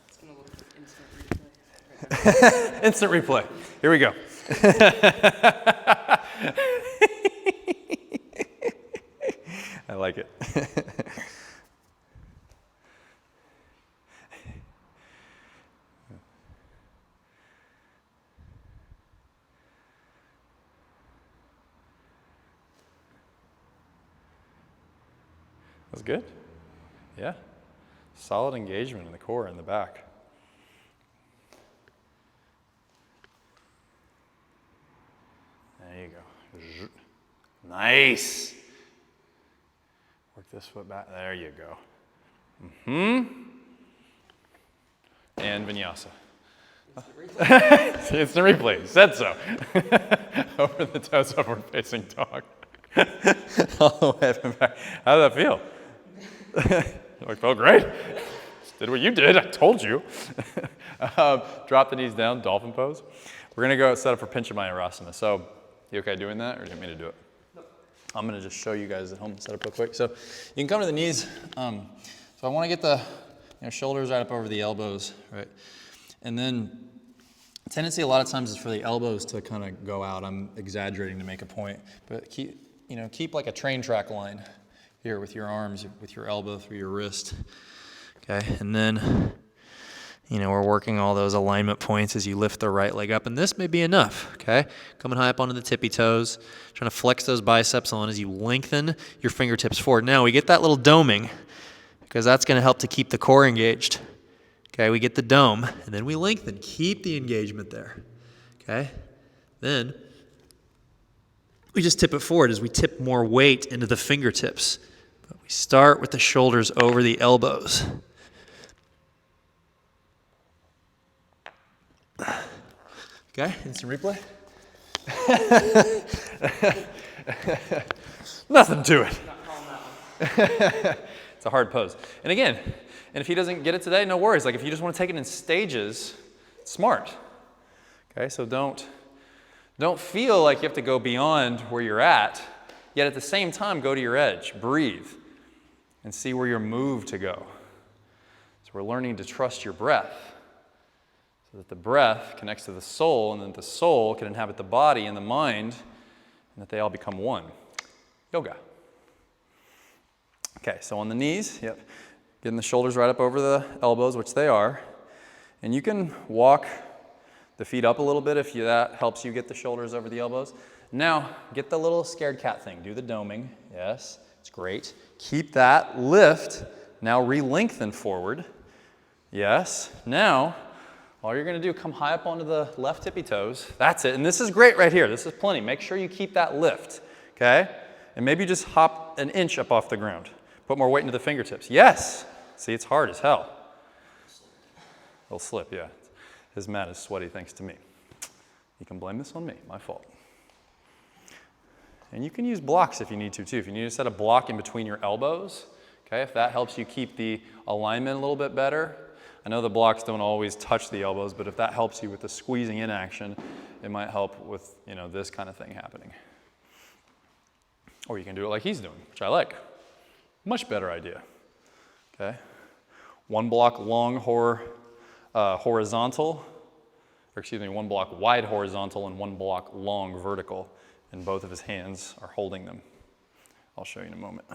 It's gonna look like instant replay. Instant replay. Here we go. I like it. That was good. Yeah. Solid engagement in the core and the back. There you go. Nice. Work this foot back. There you go. And vinyasa. Instant replay. Said so. Over the toes, upward facing dog. All the way up and back. How did that feel? It felt great. Did what you did. I told you. Drop the knees down, dolphin pose. We're going to go set up for Pinchamayurasana. So, you okay doing that, or do you want me to do it? No. I'm going to just show you guys at home, set up real quick. So, you can come to the knees. So I want to get the shoulders right up over the elbows, right? And then, the tendency a lot of times is for the elbows to kind of go out. I'm exaggerating to make a point, but keep like a train track line here with your arms, with your elbow through your wrist. Okay, and then, we're working all those alignment points as you lift the right leg up, and this may be enough, okay? Coming high up onto the tippy toes, trying to flex those biceps on as you lengthen your fingertips forward. Now, we get that little doming, because that's going to help to keep the core engaged. Okay, we get the dome, and then we lengthen. Keep the engagement there, okay? Then, we just tip it forward as we tip more weight into the fingertips. But we start with the shoulders over the elbows. Okay, instant replay. Nothing to it. It's a hard pose. And again, if he doesn't get it today, no worries. Like if you just want to take it in stages, smart. Okay, so don't feel like you have to go beyond where you're at, yet at the same time go to your edge. Breathe and see where you're moved to go. So we're learning to trust your breath, so that the breath connects to the soul, and that the soul can inhabit the body and the mind, and that they all become one. Yoga. Okay, so on the knees, yep, getting the shoulders right up over the elbows, which they are, and you can walk the feet up a little bit if that helps you get the shoulders over the elbows. Now, get the little scared cat thing. Do the doming. Yes, it's great. Keep that. Lift. Now re-lengthen forward. Yes. Now, all you're going to do, come high up onto the left tippy toes. That's it. And this is great right here. This is plenty. Make sure you keep that lift. Okay? And maybe just hop an inch up off the ground. Put more weight into the fingertips. Yes. See, it's hard as hell. It'll slip, yeah. His mat is sweaty thanks to me. You can blame this on me, my fault. And you can use blocks if you need to too. If you need to set a block in between your elbows, okay, if that helps you keep the alignment a little bit better. I know the blocks don't always touch the elbows, but if that helps you with the squeezing in action, it might help with, this kind of thing happening. Or you can do it like he's doing, which I like. Much better idea, okay? One block long horizontal, or excuse me, one block wide horizontal and one block long vertical, and both of his hands are holding them. I'll show you in a moment.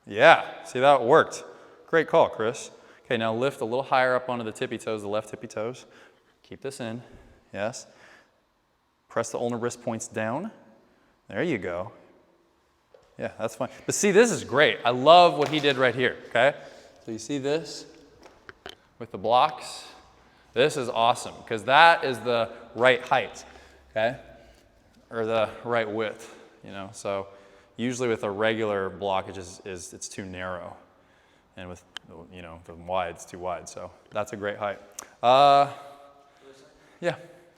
Yeah, see, that worked. Great call, Chris. Okay, now lift a little higher up onto the tippy toes, the left tippy toes. Keep this in, yes. Press the ulnar wrist points down. There you go. Yeah, that's fine. But see, this is great. I love what he did right here, okay? So you see this with the blocks? This is awesome, because that is the right height, okay? Or the right width, So usually with a regular block, it's too narrow. And with, the wide, it's too wide. So that's a great height. Yeah,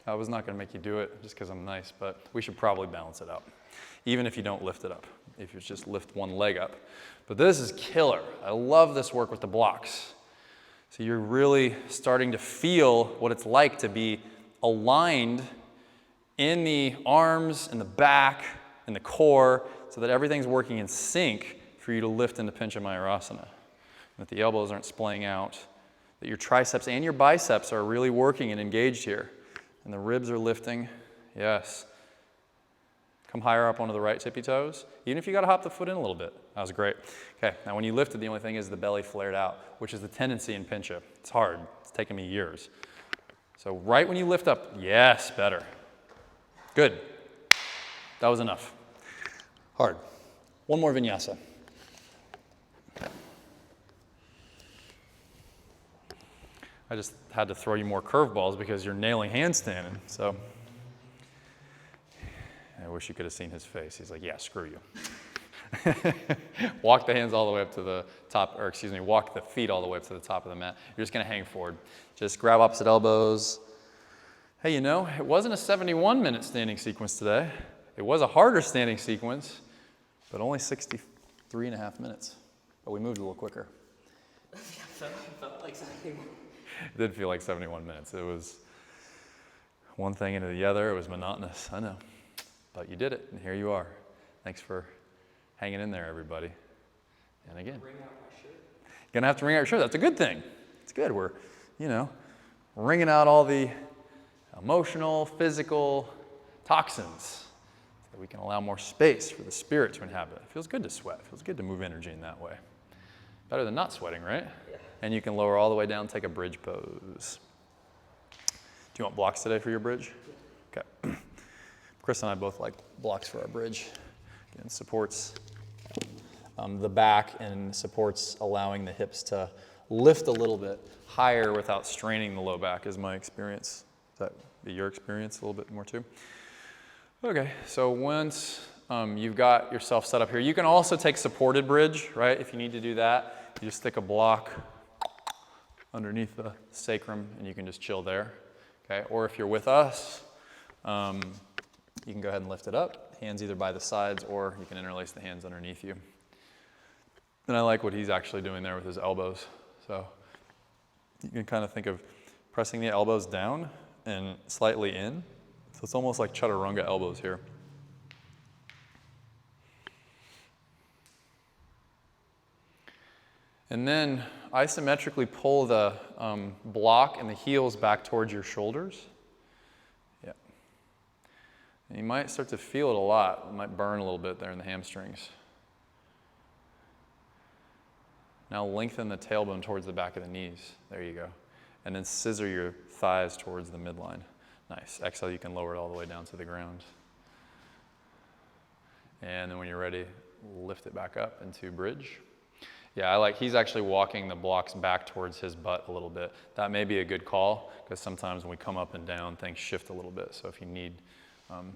I was not gonna make you do it just because I'm nice, but we should probably balance it out. Even if you don't lift it up, if you just lift one leg up. But this is killer. I love this work with the blocks. So you're really starting to feel what it's like to be aligned in the arms, in the back, in the core, so that everything's working in sync for you to lift into Pincha Mayurasana. That the elbows aren't splaying out, that your triceps and your biceps are really working and engaged here. And the ribs are lifting. Yes. Come higher up onto the right tippy toes. Even if you got to hop the foot in a little bit. That was great. Okay, now when you lifted, the only thing is the belly flared out, which is the tendency in Pincha. It's hard. It's taken me years. So right when you lift up, yes, better. Good. That was enough. Hard. One more vinyasa. I just had to throw you more curveballs because you're nailing handstanding. So I wish you could have seen his face. He's like, yeah, screw you. Walk the hands all the way up to the top, or excuse me, walk the feet all the way up to the top of the mat. You're just gonna hang forward. Just grab opposite elbows. Hey, you know, it wasn't a 71-minute standing sequence today. It was a harder standing sequence, but only 63.5 minutes. But we moved a little quicker. Felt like something. It did feel like 71 minutes. It was one thing into the other. It was monotonous, I know. But you did it, and here you are. Thanks for hanging in there, everybody. And again, Wring out my shirt. you're gonna have to wring out your shirt. That's a good thing. It's good. We're, you know, wringing out all the emotional, physical toxins so that we can allow more space for the spirit to inhabit. It feels good to sweat. It feels good to move energy in that way. Better than not sweating, right? Yeah. And you can lower all the way down, take a bridge pose. Do you want blocks today for your bridge? Okay. Chris and I both like blocks for our bridge. Again, supports the back and supports allowing the hips to lift a little bit higher without straining the low back is my experience. Is that your experience a little bit more too? Okay, so once you've got yourself set up here, you can also take supported bridge, right? If you need to do that, you just stick a block underneath the sacrum and you can just chill there, okay? Or if you're with us, you can go ahead and lift it up, hands either by the sides or you can interlace the hands underneath you. And I like what he's actually doing there with his elbows. So you can kind of think of pressing the elbows down and slightly in. So it's almost like chaturanga elbows here. And then isometrically pull the block and the heels back towards your shoulders. Yeah. And you might start to feel it a lot. It might burn a little bit there in the hamstrings. Now lengthen the tailbone towards the back of the knees. There you go. And then scissor your thighs towards the midline. Nice. Exhale, you can lower it all the way down to the ground. And then when you're ready, lift it back up into bridge. Yeah, I like, he's actually walking the blocks back towards his butt a little bit. That may be a good call, because sometimes when we come up and down, things shift a little bit. So if you need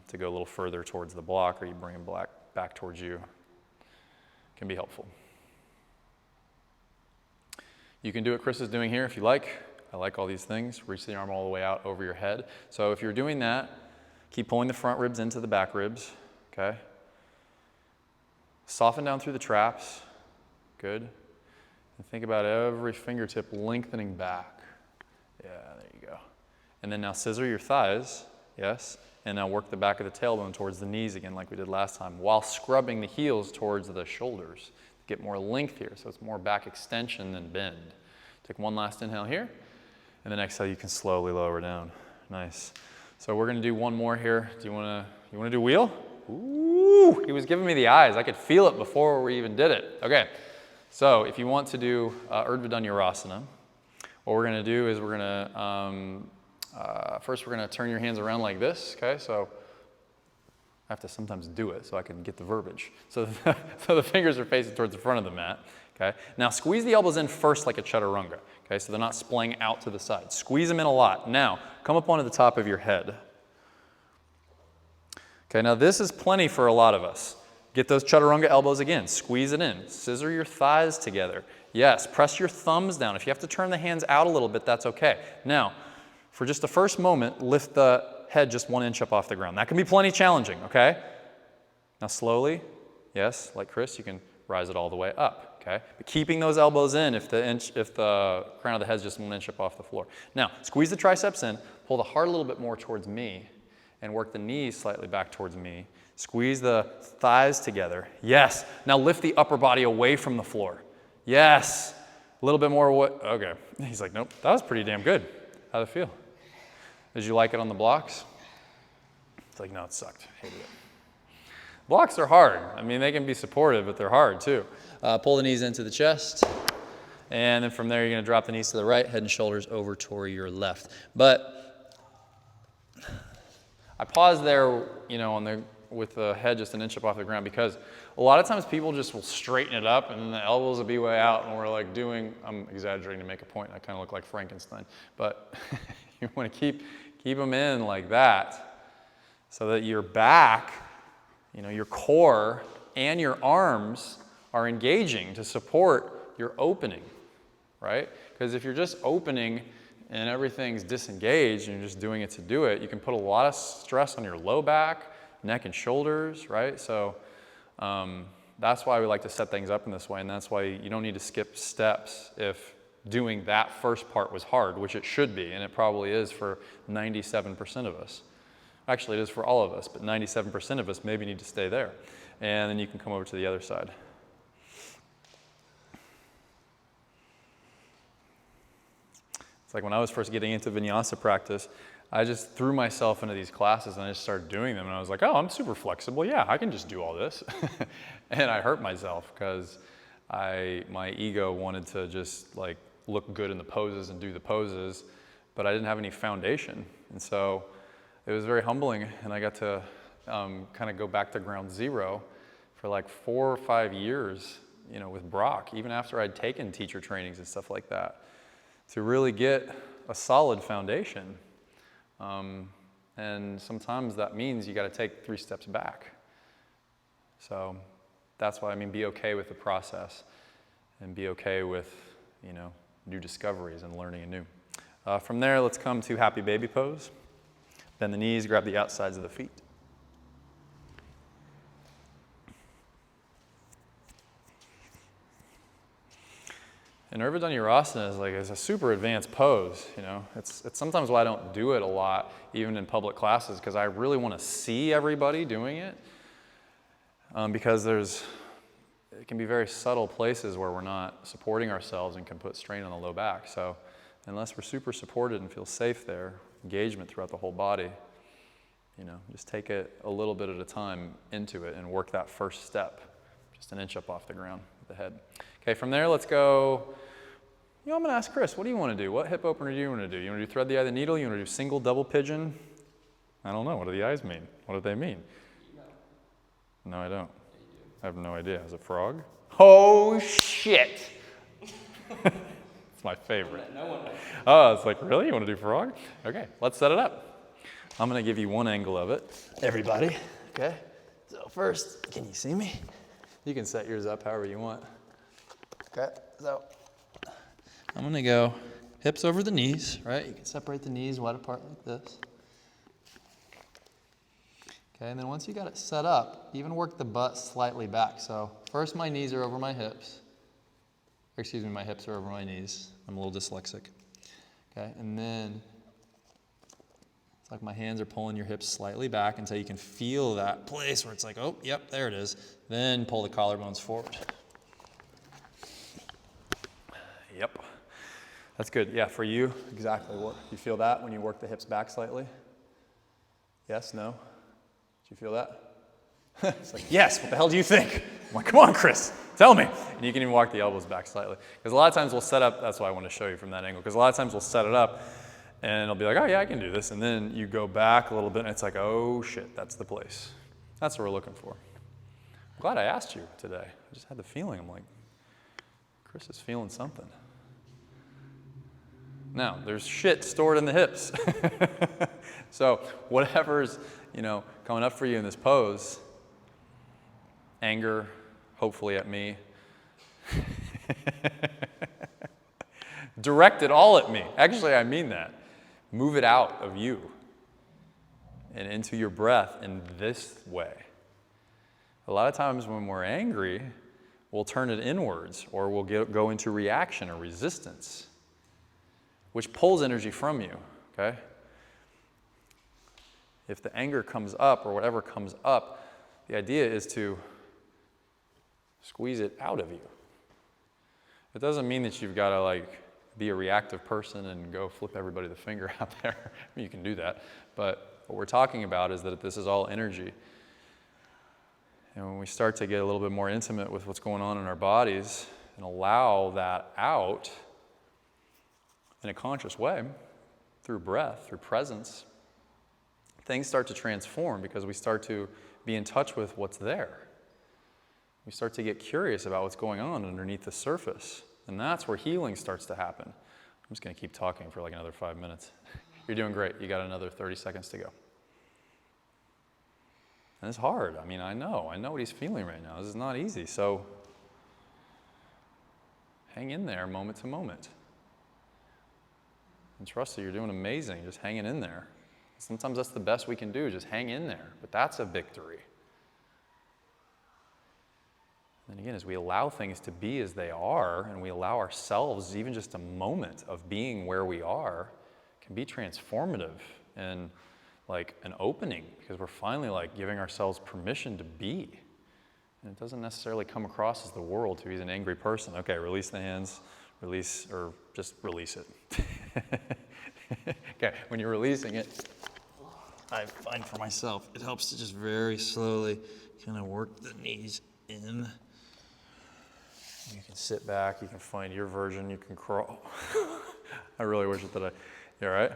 to go a little further towards the block, or you bring him back towards you, it can be helpful. You can do what Chris is doing here if you like. I like all these things. Reach the arm all the way out over your head. So if you're doing that, keep pulling the front ribs into the back ribs, okay? Soften down through the traps. Good. And think about every fingertip lengthening back. Yeah, there you go. And then now scissor your thighs, yes? And now work the back of the tailbone towards the knees again like we did last time, while scrubbing the heels towards the shoulders. Get more length here, so it's more back extension than bend. Take one last inhale here, and then exhale, you can slowly lower down. Nice. So we're gonna do one more here. You wanna do wheel? Ooh, he was giving me the eyes. I could feel it before we even did it. Okay, so if you want to do Urdhva Dhanurasana, what we're gonna do is we're gonna, first we're gonna turn your hands around like this, okay? So I have to sometimes do it so I can get the verbiage. So the fingers are facing towards the front of the mat, okay? Now squeeze the elbows in first like a chaturanga, okay? So they're not splaying out to the side. Squeeze them in a lot. Now, come up onto the top of your head. Okay, now this is plenty for a lot of us. Get those chaturanga elbows again. Squeeze it in. Scissor your thighs together. Yes, press your thumbs down. If you have to turn the hands out a little bit, that's okay. Now, for just the first moment, lift the head just 1 inch up off the ground. That can be plenty challenging, okay? Now slowly, yes, like Chris, you can rise it all the way up, okay? But keeping those elbows in if the crown of the head is just 1 inch up off the floor. Now, squeeze the triceps in, pull the heart a little bit more towards me, and work the knees slightly back towards me. Squeeze the thighs together. Yes. Now lift the upper body away from the floor. Yes. A little bit more. Okay. He's like, nope, that was pretty damn good. How'd it feel? Did you like it on the blocks? It's like, no, it sucked. Hated it. Blocks are hard. I mean, they can be supportive, but they're hard too. Pull the knees into the chest. And then from there, you're going to drop the knees to the right, head and shoulders over toward your left. But I paused there, you know, with the head just 1 inch up off the ground because a lot of times people just will straighten it up and then the elbows will be way out and we're like I'm exaggerating to make a point. I kind of look like Frankenstein. But you want to keep them in like that so that your back, you know, your core and your arms are engaging to support your opening, right? Because if you're just opening and everything's disengaged and you're just doing it to do it, you can put a lot of stress on your low back, neck and shoulders, right? So that's why we like to set things up in this way, and that's why you don't need to skip steps if doing that first part was hard, which it should be, and it probably is for 97% of us. Actually, it is for all of us, but 97% of us maybe need to stay there. And then you can come over to the other side. It's like when I was first getting into vinyasa practice, I just threw myself into these classes and I just started doing them. And I was like, oh, I'm super flexible. Yeah, I can just do all this. And I hurt myself because my ego wanted to just like look good in the poses and do the poses, but I didn't have any foundation. And so it was very humbling. And I got to kind of go back to ground zero for like 4 or 5 years, you know, with Brock, even after I'd taken teacher trainings and stuff like that, to really get a solid foundation. And sometimes that means you got to take 3 steps back. So that's why, I mean, be okay with the process and be okay with, you know, new discoveries and learning anew. From there, let's come to happy baby pose. Bend the knees, grab the outsides of the feet. And Urdhva Dhanurasana is a super advanced pose, you know. It's sometimes why I don't do it a lot, even in public classes, because I really want to see everybody doing it. Because it can be very subtle places where we're not supporting ourselves and can put strain on the low back. So unless we're super supported and feel safe there, engagement throughout the whole body, you know, just take it a little bit at a time into it and work that first step, just 1 inch up off the ground with the head. Okay, from there, let's go. You know, I'm going to ask Chris, what do you want to do? What hip opener do you want to do? You want to do thread the eye of the needle? You want to do single, double pigeon? I don't know. What do the eyes mean? What do they mean? No, I don't. I have no idea. Is it frog? Oh, shit. It's my favorite. No one knows. Oh, it's like, really? You want to do frog? Okay, let's set it up. I'm going to give you one angle of it. Everybody. Okay? So first, can you see me? You can set yours up however you want. Okay, so I'm going to go hips over the knees, right? You can separate the knees wide apart like this. Okay, and then once you got it set up, even work the butt slightly back. So first my knees are over my hips. Excuse me, my hips are over my knees. I'm a little dyslexic. Okay, and then it's like my hands are pulling your hips slightly back until you can feel that place where it's like, oh, yep, there it is. Then pull the collarbones forward. Yep, that's good. Yeah, for you, exactly. What you feel that when you work the hips back slightly? Yes, no? Do you feel that? It's like, yes, what the hell do you think? I'm like, come on, Chris, tell me. And you can even walk the elbows back slightly. Because a lot of times we'll set up, that's why I want to show you from that angle, because a lot of times we'll set it up and it'll be like, oh yeah, I can do this. And then you go back a little bit and it's like, oh shit, that's the place. That's what we're looking for. I'm glad I asked you today. I just had the feeling, I'm like, Chris is feeling something. Now, there's shit stored in the hips. So whatever's, you know, coming up for you in this pose, anger, hopefully at me, direct it all at me. Actually, I mean that. Move it out of you. and into your breath in this way. A lot of times when we're angry, we'll turn it inwards, or we'll go into reaction or resistance, which pulls energy from you, okay? If the anger comes up or whatever comes up, the idea is to squeeze it out of you. It doesn't mean that you've got to like be a reactive person and go flip everybody the finger out there. I mean, you can do that. But what we're talking about is that this is all energy. And when we start to get a little bit more intimate with what's going on in our bodies and allow that out in a conscious way, through breath, through presence, things start to transform because we start to be in touch with what's there. We start to get curious about what's going on underneath the surface. And that's where healing starts to happen. I'm just going to keep talking for like another 5 minutes. You're doing great. You got another 30 seconds to go. And it's hard. I mean, I know what he's feeling right now. This is not easy. So hang in there moment to moment. And trust that you're doing amazing, just hanging in there. Sometimes that's the best we can do, just hang in there. But that's a victory. And again, as we allow things to be as they are, and we allow ourselves even just a moment of being where we are, can be transformative and like an opening, because we're finally like giving ourselves permission to be. And it doesn't necessarily come across as the world to be an angry person. Okay, release the hands, release, or just release it. Okay, when you're releasing it, I find for myself, it helps to just very slowly kind of work the knees in. You can sit back, you can find your version, you can crawl. I really wish it that you all right?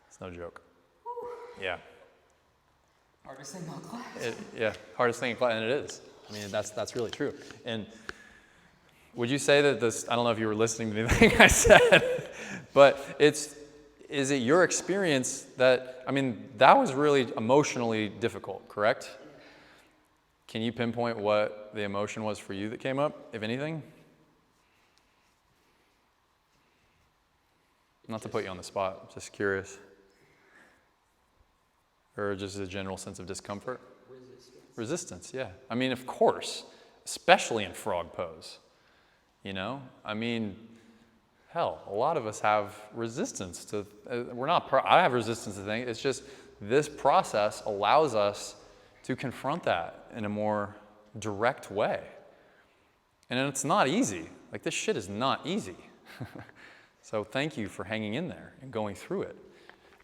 It's no joke. Yeah. Hardest thing in class. Yeah, hardest thing in class, and it is. I mean, that's really true. And would you say that this, I don't know if you were listening to anything I said, but is it your experience that, I mean, that was really emotionally difficult, correct? Can you pinpoint what the emotion was for you that came up, if anything? Not to put you on the spot, just curious. Or just a general sense of discomfort? Resistance, yeah. I mean, of course, especially in frog pose. You know? I mean, hell, a lot of us have resistance to, I have resistance to things. It's just this process allows us to confront that in a more direct way. And it's not easy. Like, this shit is not easy. So thank you for hanging in there and going through it.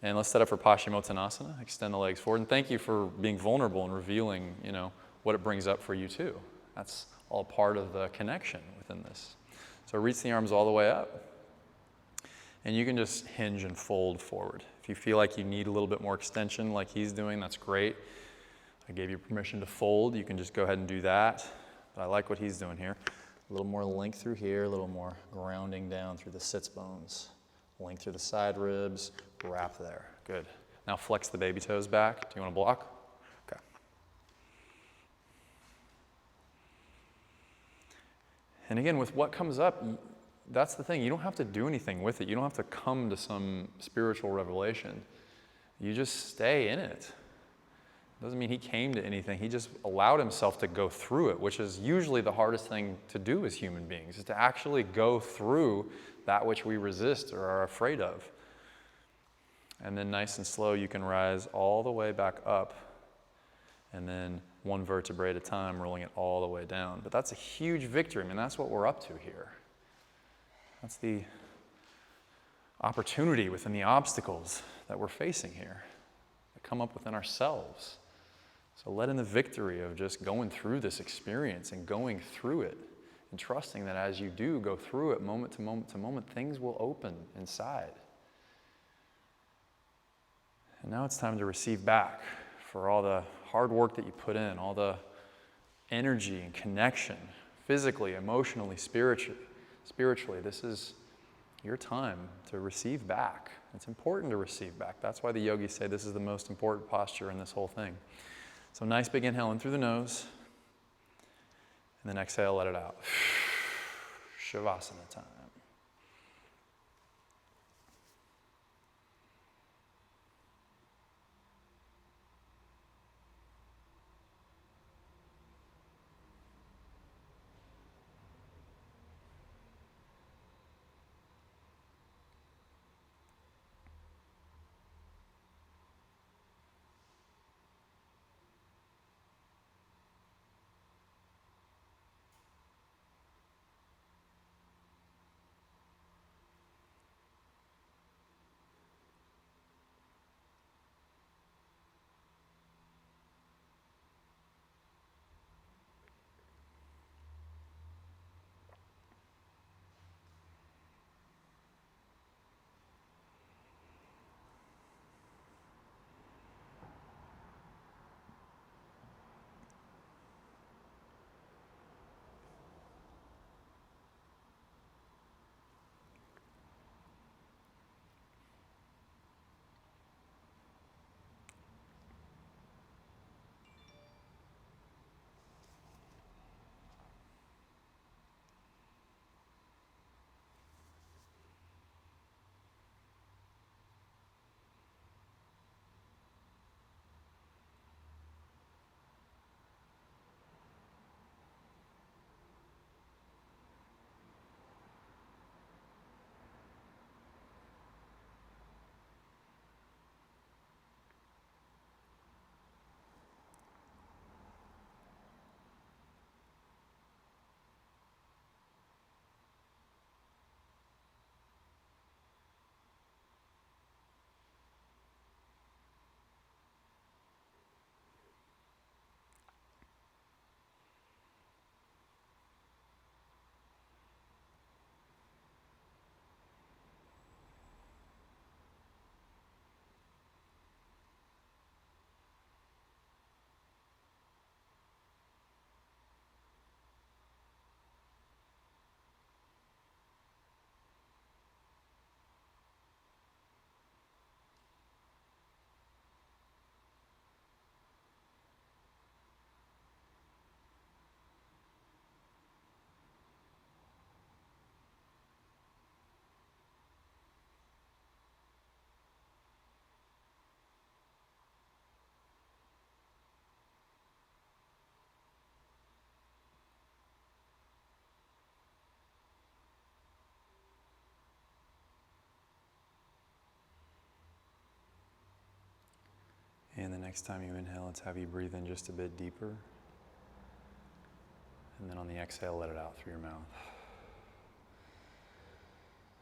And let's set up for Paschimottanasana, extend the legs forward. And thank you for being vulnerable and revealing, what it brings up for you too. That's all part of the connection within this. So reach the arms all the way up. And you can just hinge and fold forward. If you feel like you need a little bit more extension like he's doing, that's great. I gave you permission to fold. You can just go ahead and do that. But I like what he's doing here. A little more length through here, a little more grounding down through the sits bones. Length through the side ribs, wrap there. Good. Now flex the baby toes back. Do you want to block? Okay. And again, with what comes up, that's the thing. You don't have to do anything with it. You don't have to come to some spiritual revelation. You just stay in it. Doesn't mean he came to anything. He just allowed himself to go through it, which is usually the hardest thing to do as human beings, is to actually go through that which we resist or are afraid of. And then nice and slow, you can rise all the way back up, and then one vertebrae at a time, rolling it all the way down. But that's a huge victory. I mean, that's what we're up to here. That's the opportunity within the obstacles that we're facing here that come up within ourselves. So let in the victory of just going through this experience and going through it and trusting that as you do go through it moment to moment to moment, things will open inside. And now it's time to receive back for all the hard work that you put in, all the energy and connection, physically, emotionally, spiritually. This is your time to receive back. It's important to receive back. That's why the yogis say this is the most important posture in this whole thing. So nice big inhale in through the nose, and then exhale, let it out. Shavasana time. next time you inhale, let's have you breathe in just a bit deeper. And then on the exhale, let it out through your mouth.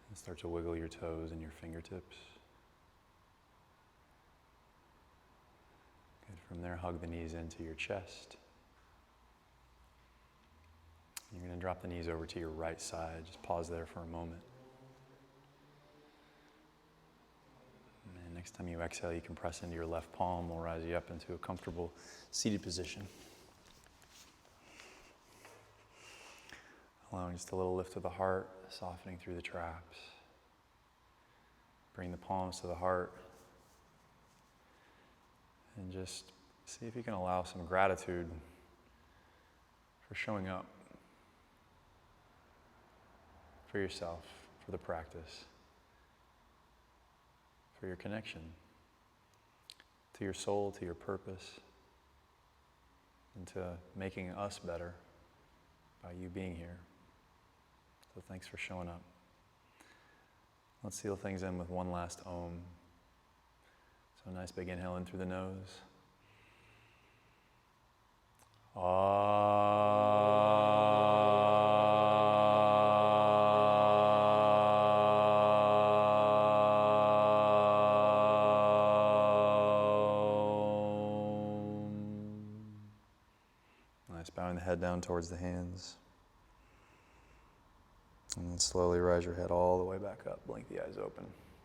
And start to wiggle your toes and your fingertips. Good. From there, hug the knees into your chest. You're going to drop the knees over to your right side. Just pause there for a moment. And next time you exhale, you can press into your left palm. We'll rise you up into a comfortable seated position. Allowing just a little lift of the heart, softening through the traps. Bring the palms to the heart. And just see if you can allow some gratitude for showing up for yourself, for the practice, for your connection to your soul, to your purpose, and to making us better by you being here. So thanks for showing up. Let's seal things in with one last Om. So a nice big inhale in through the nose. Nice, bowing the head down towards the hands. And then slowly rise your head all the way back up. Blink the eyes open.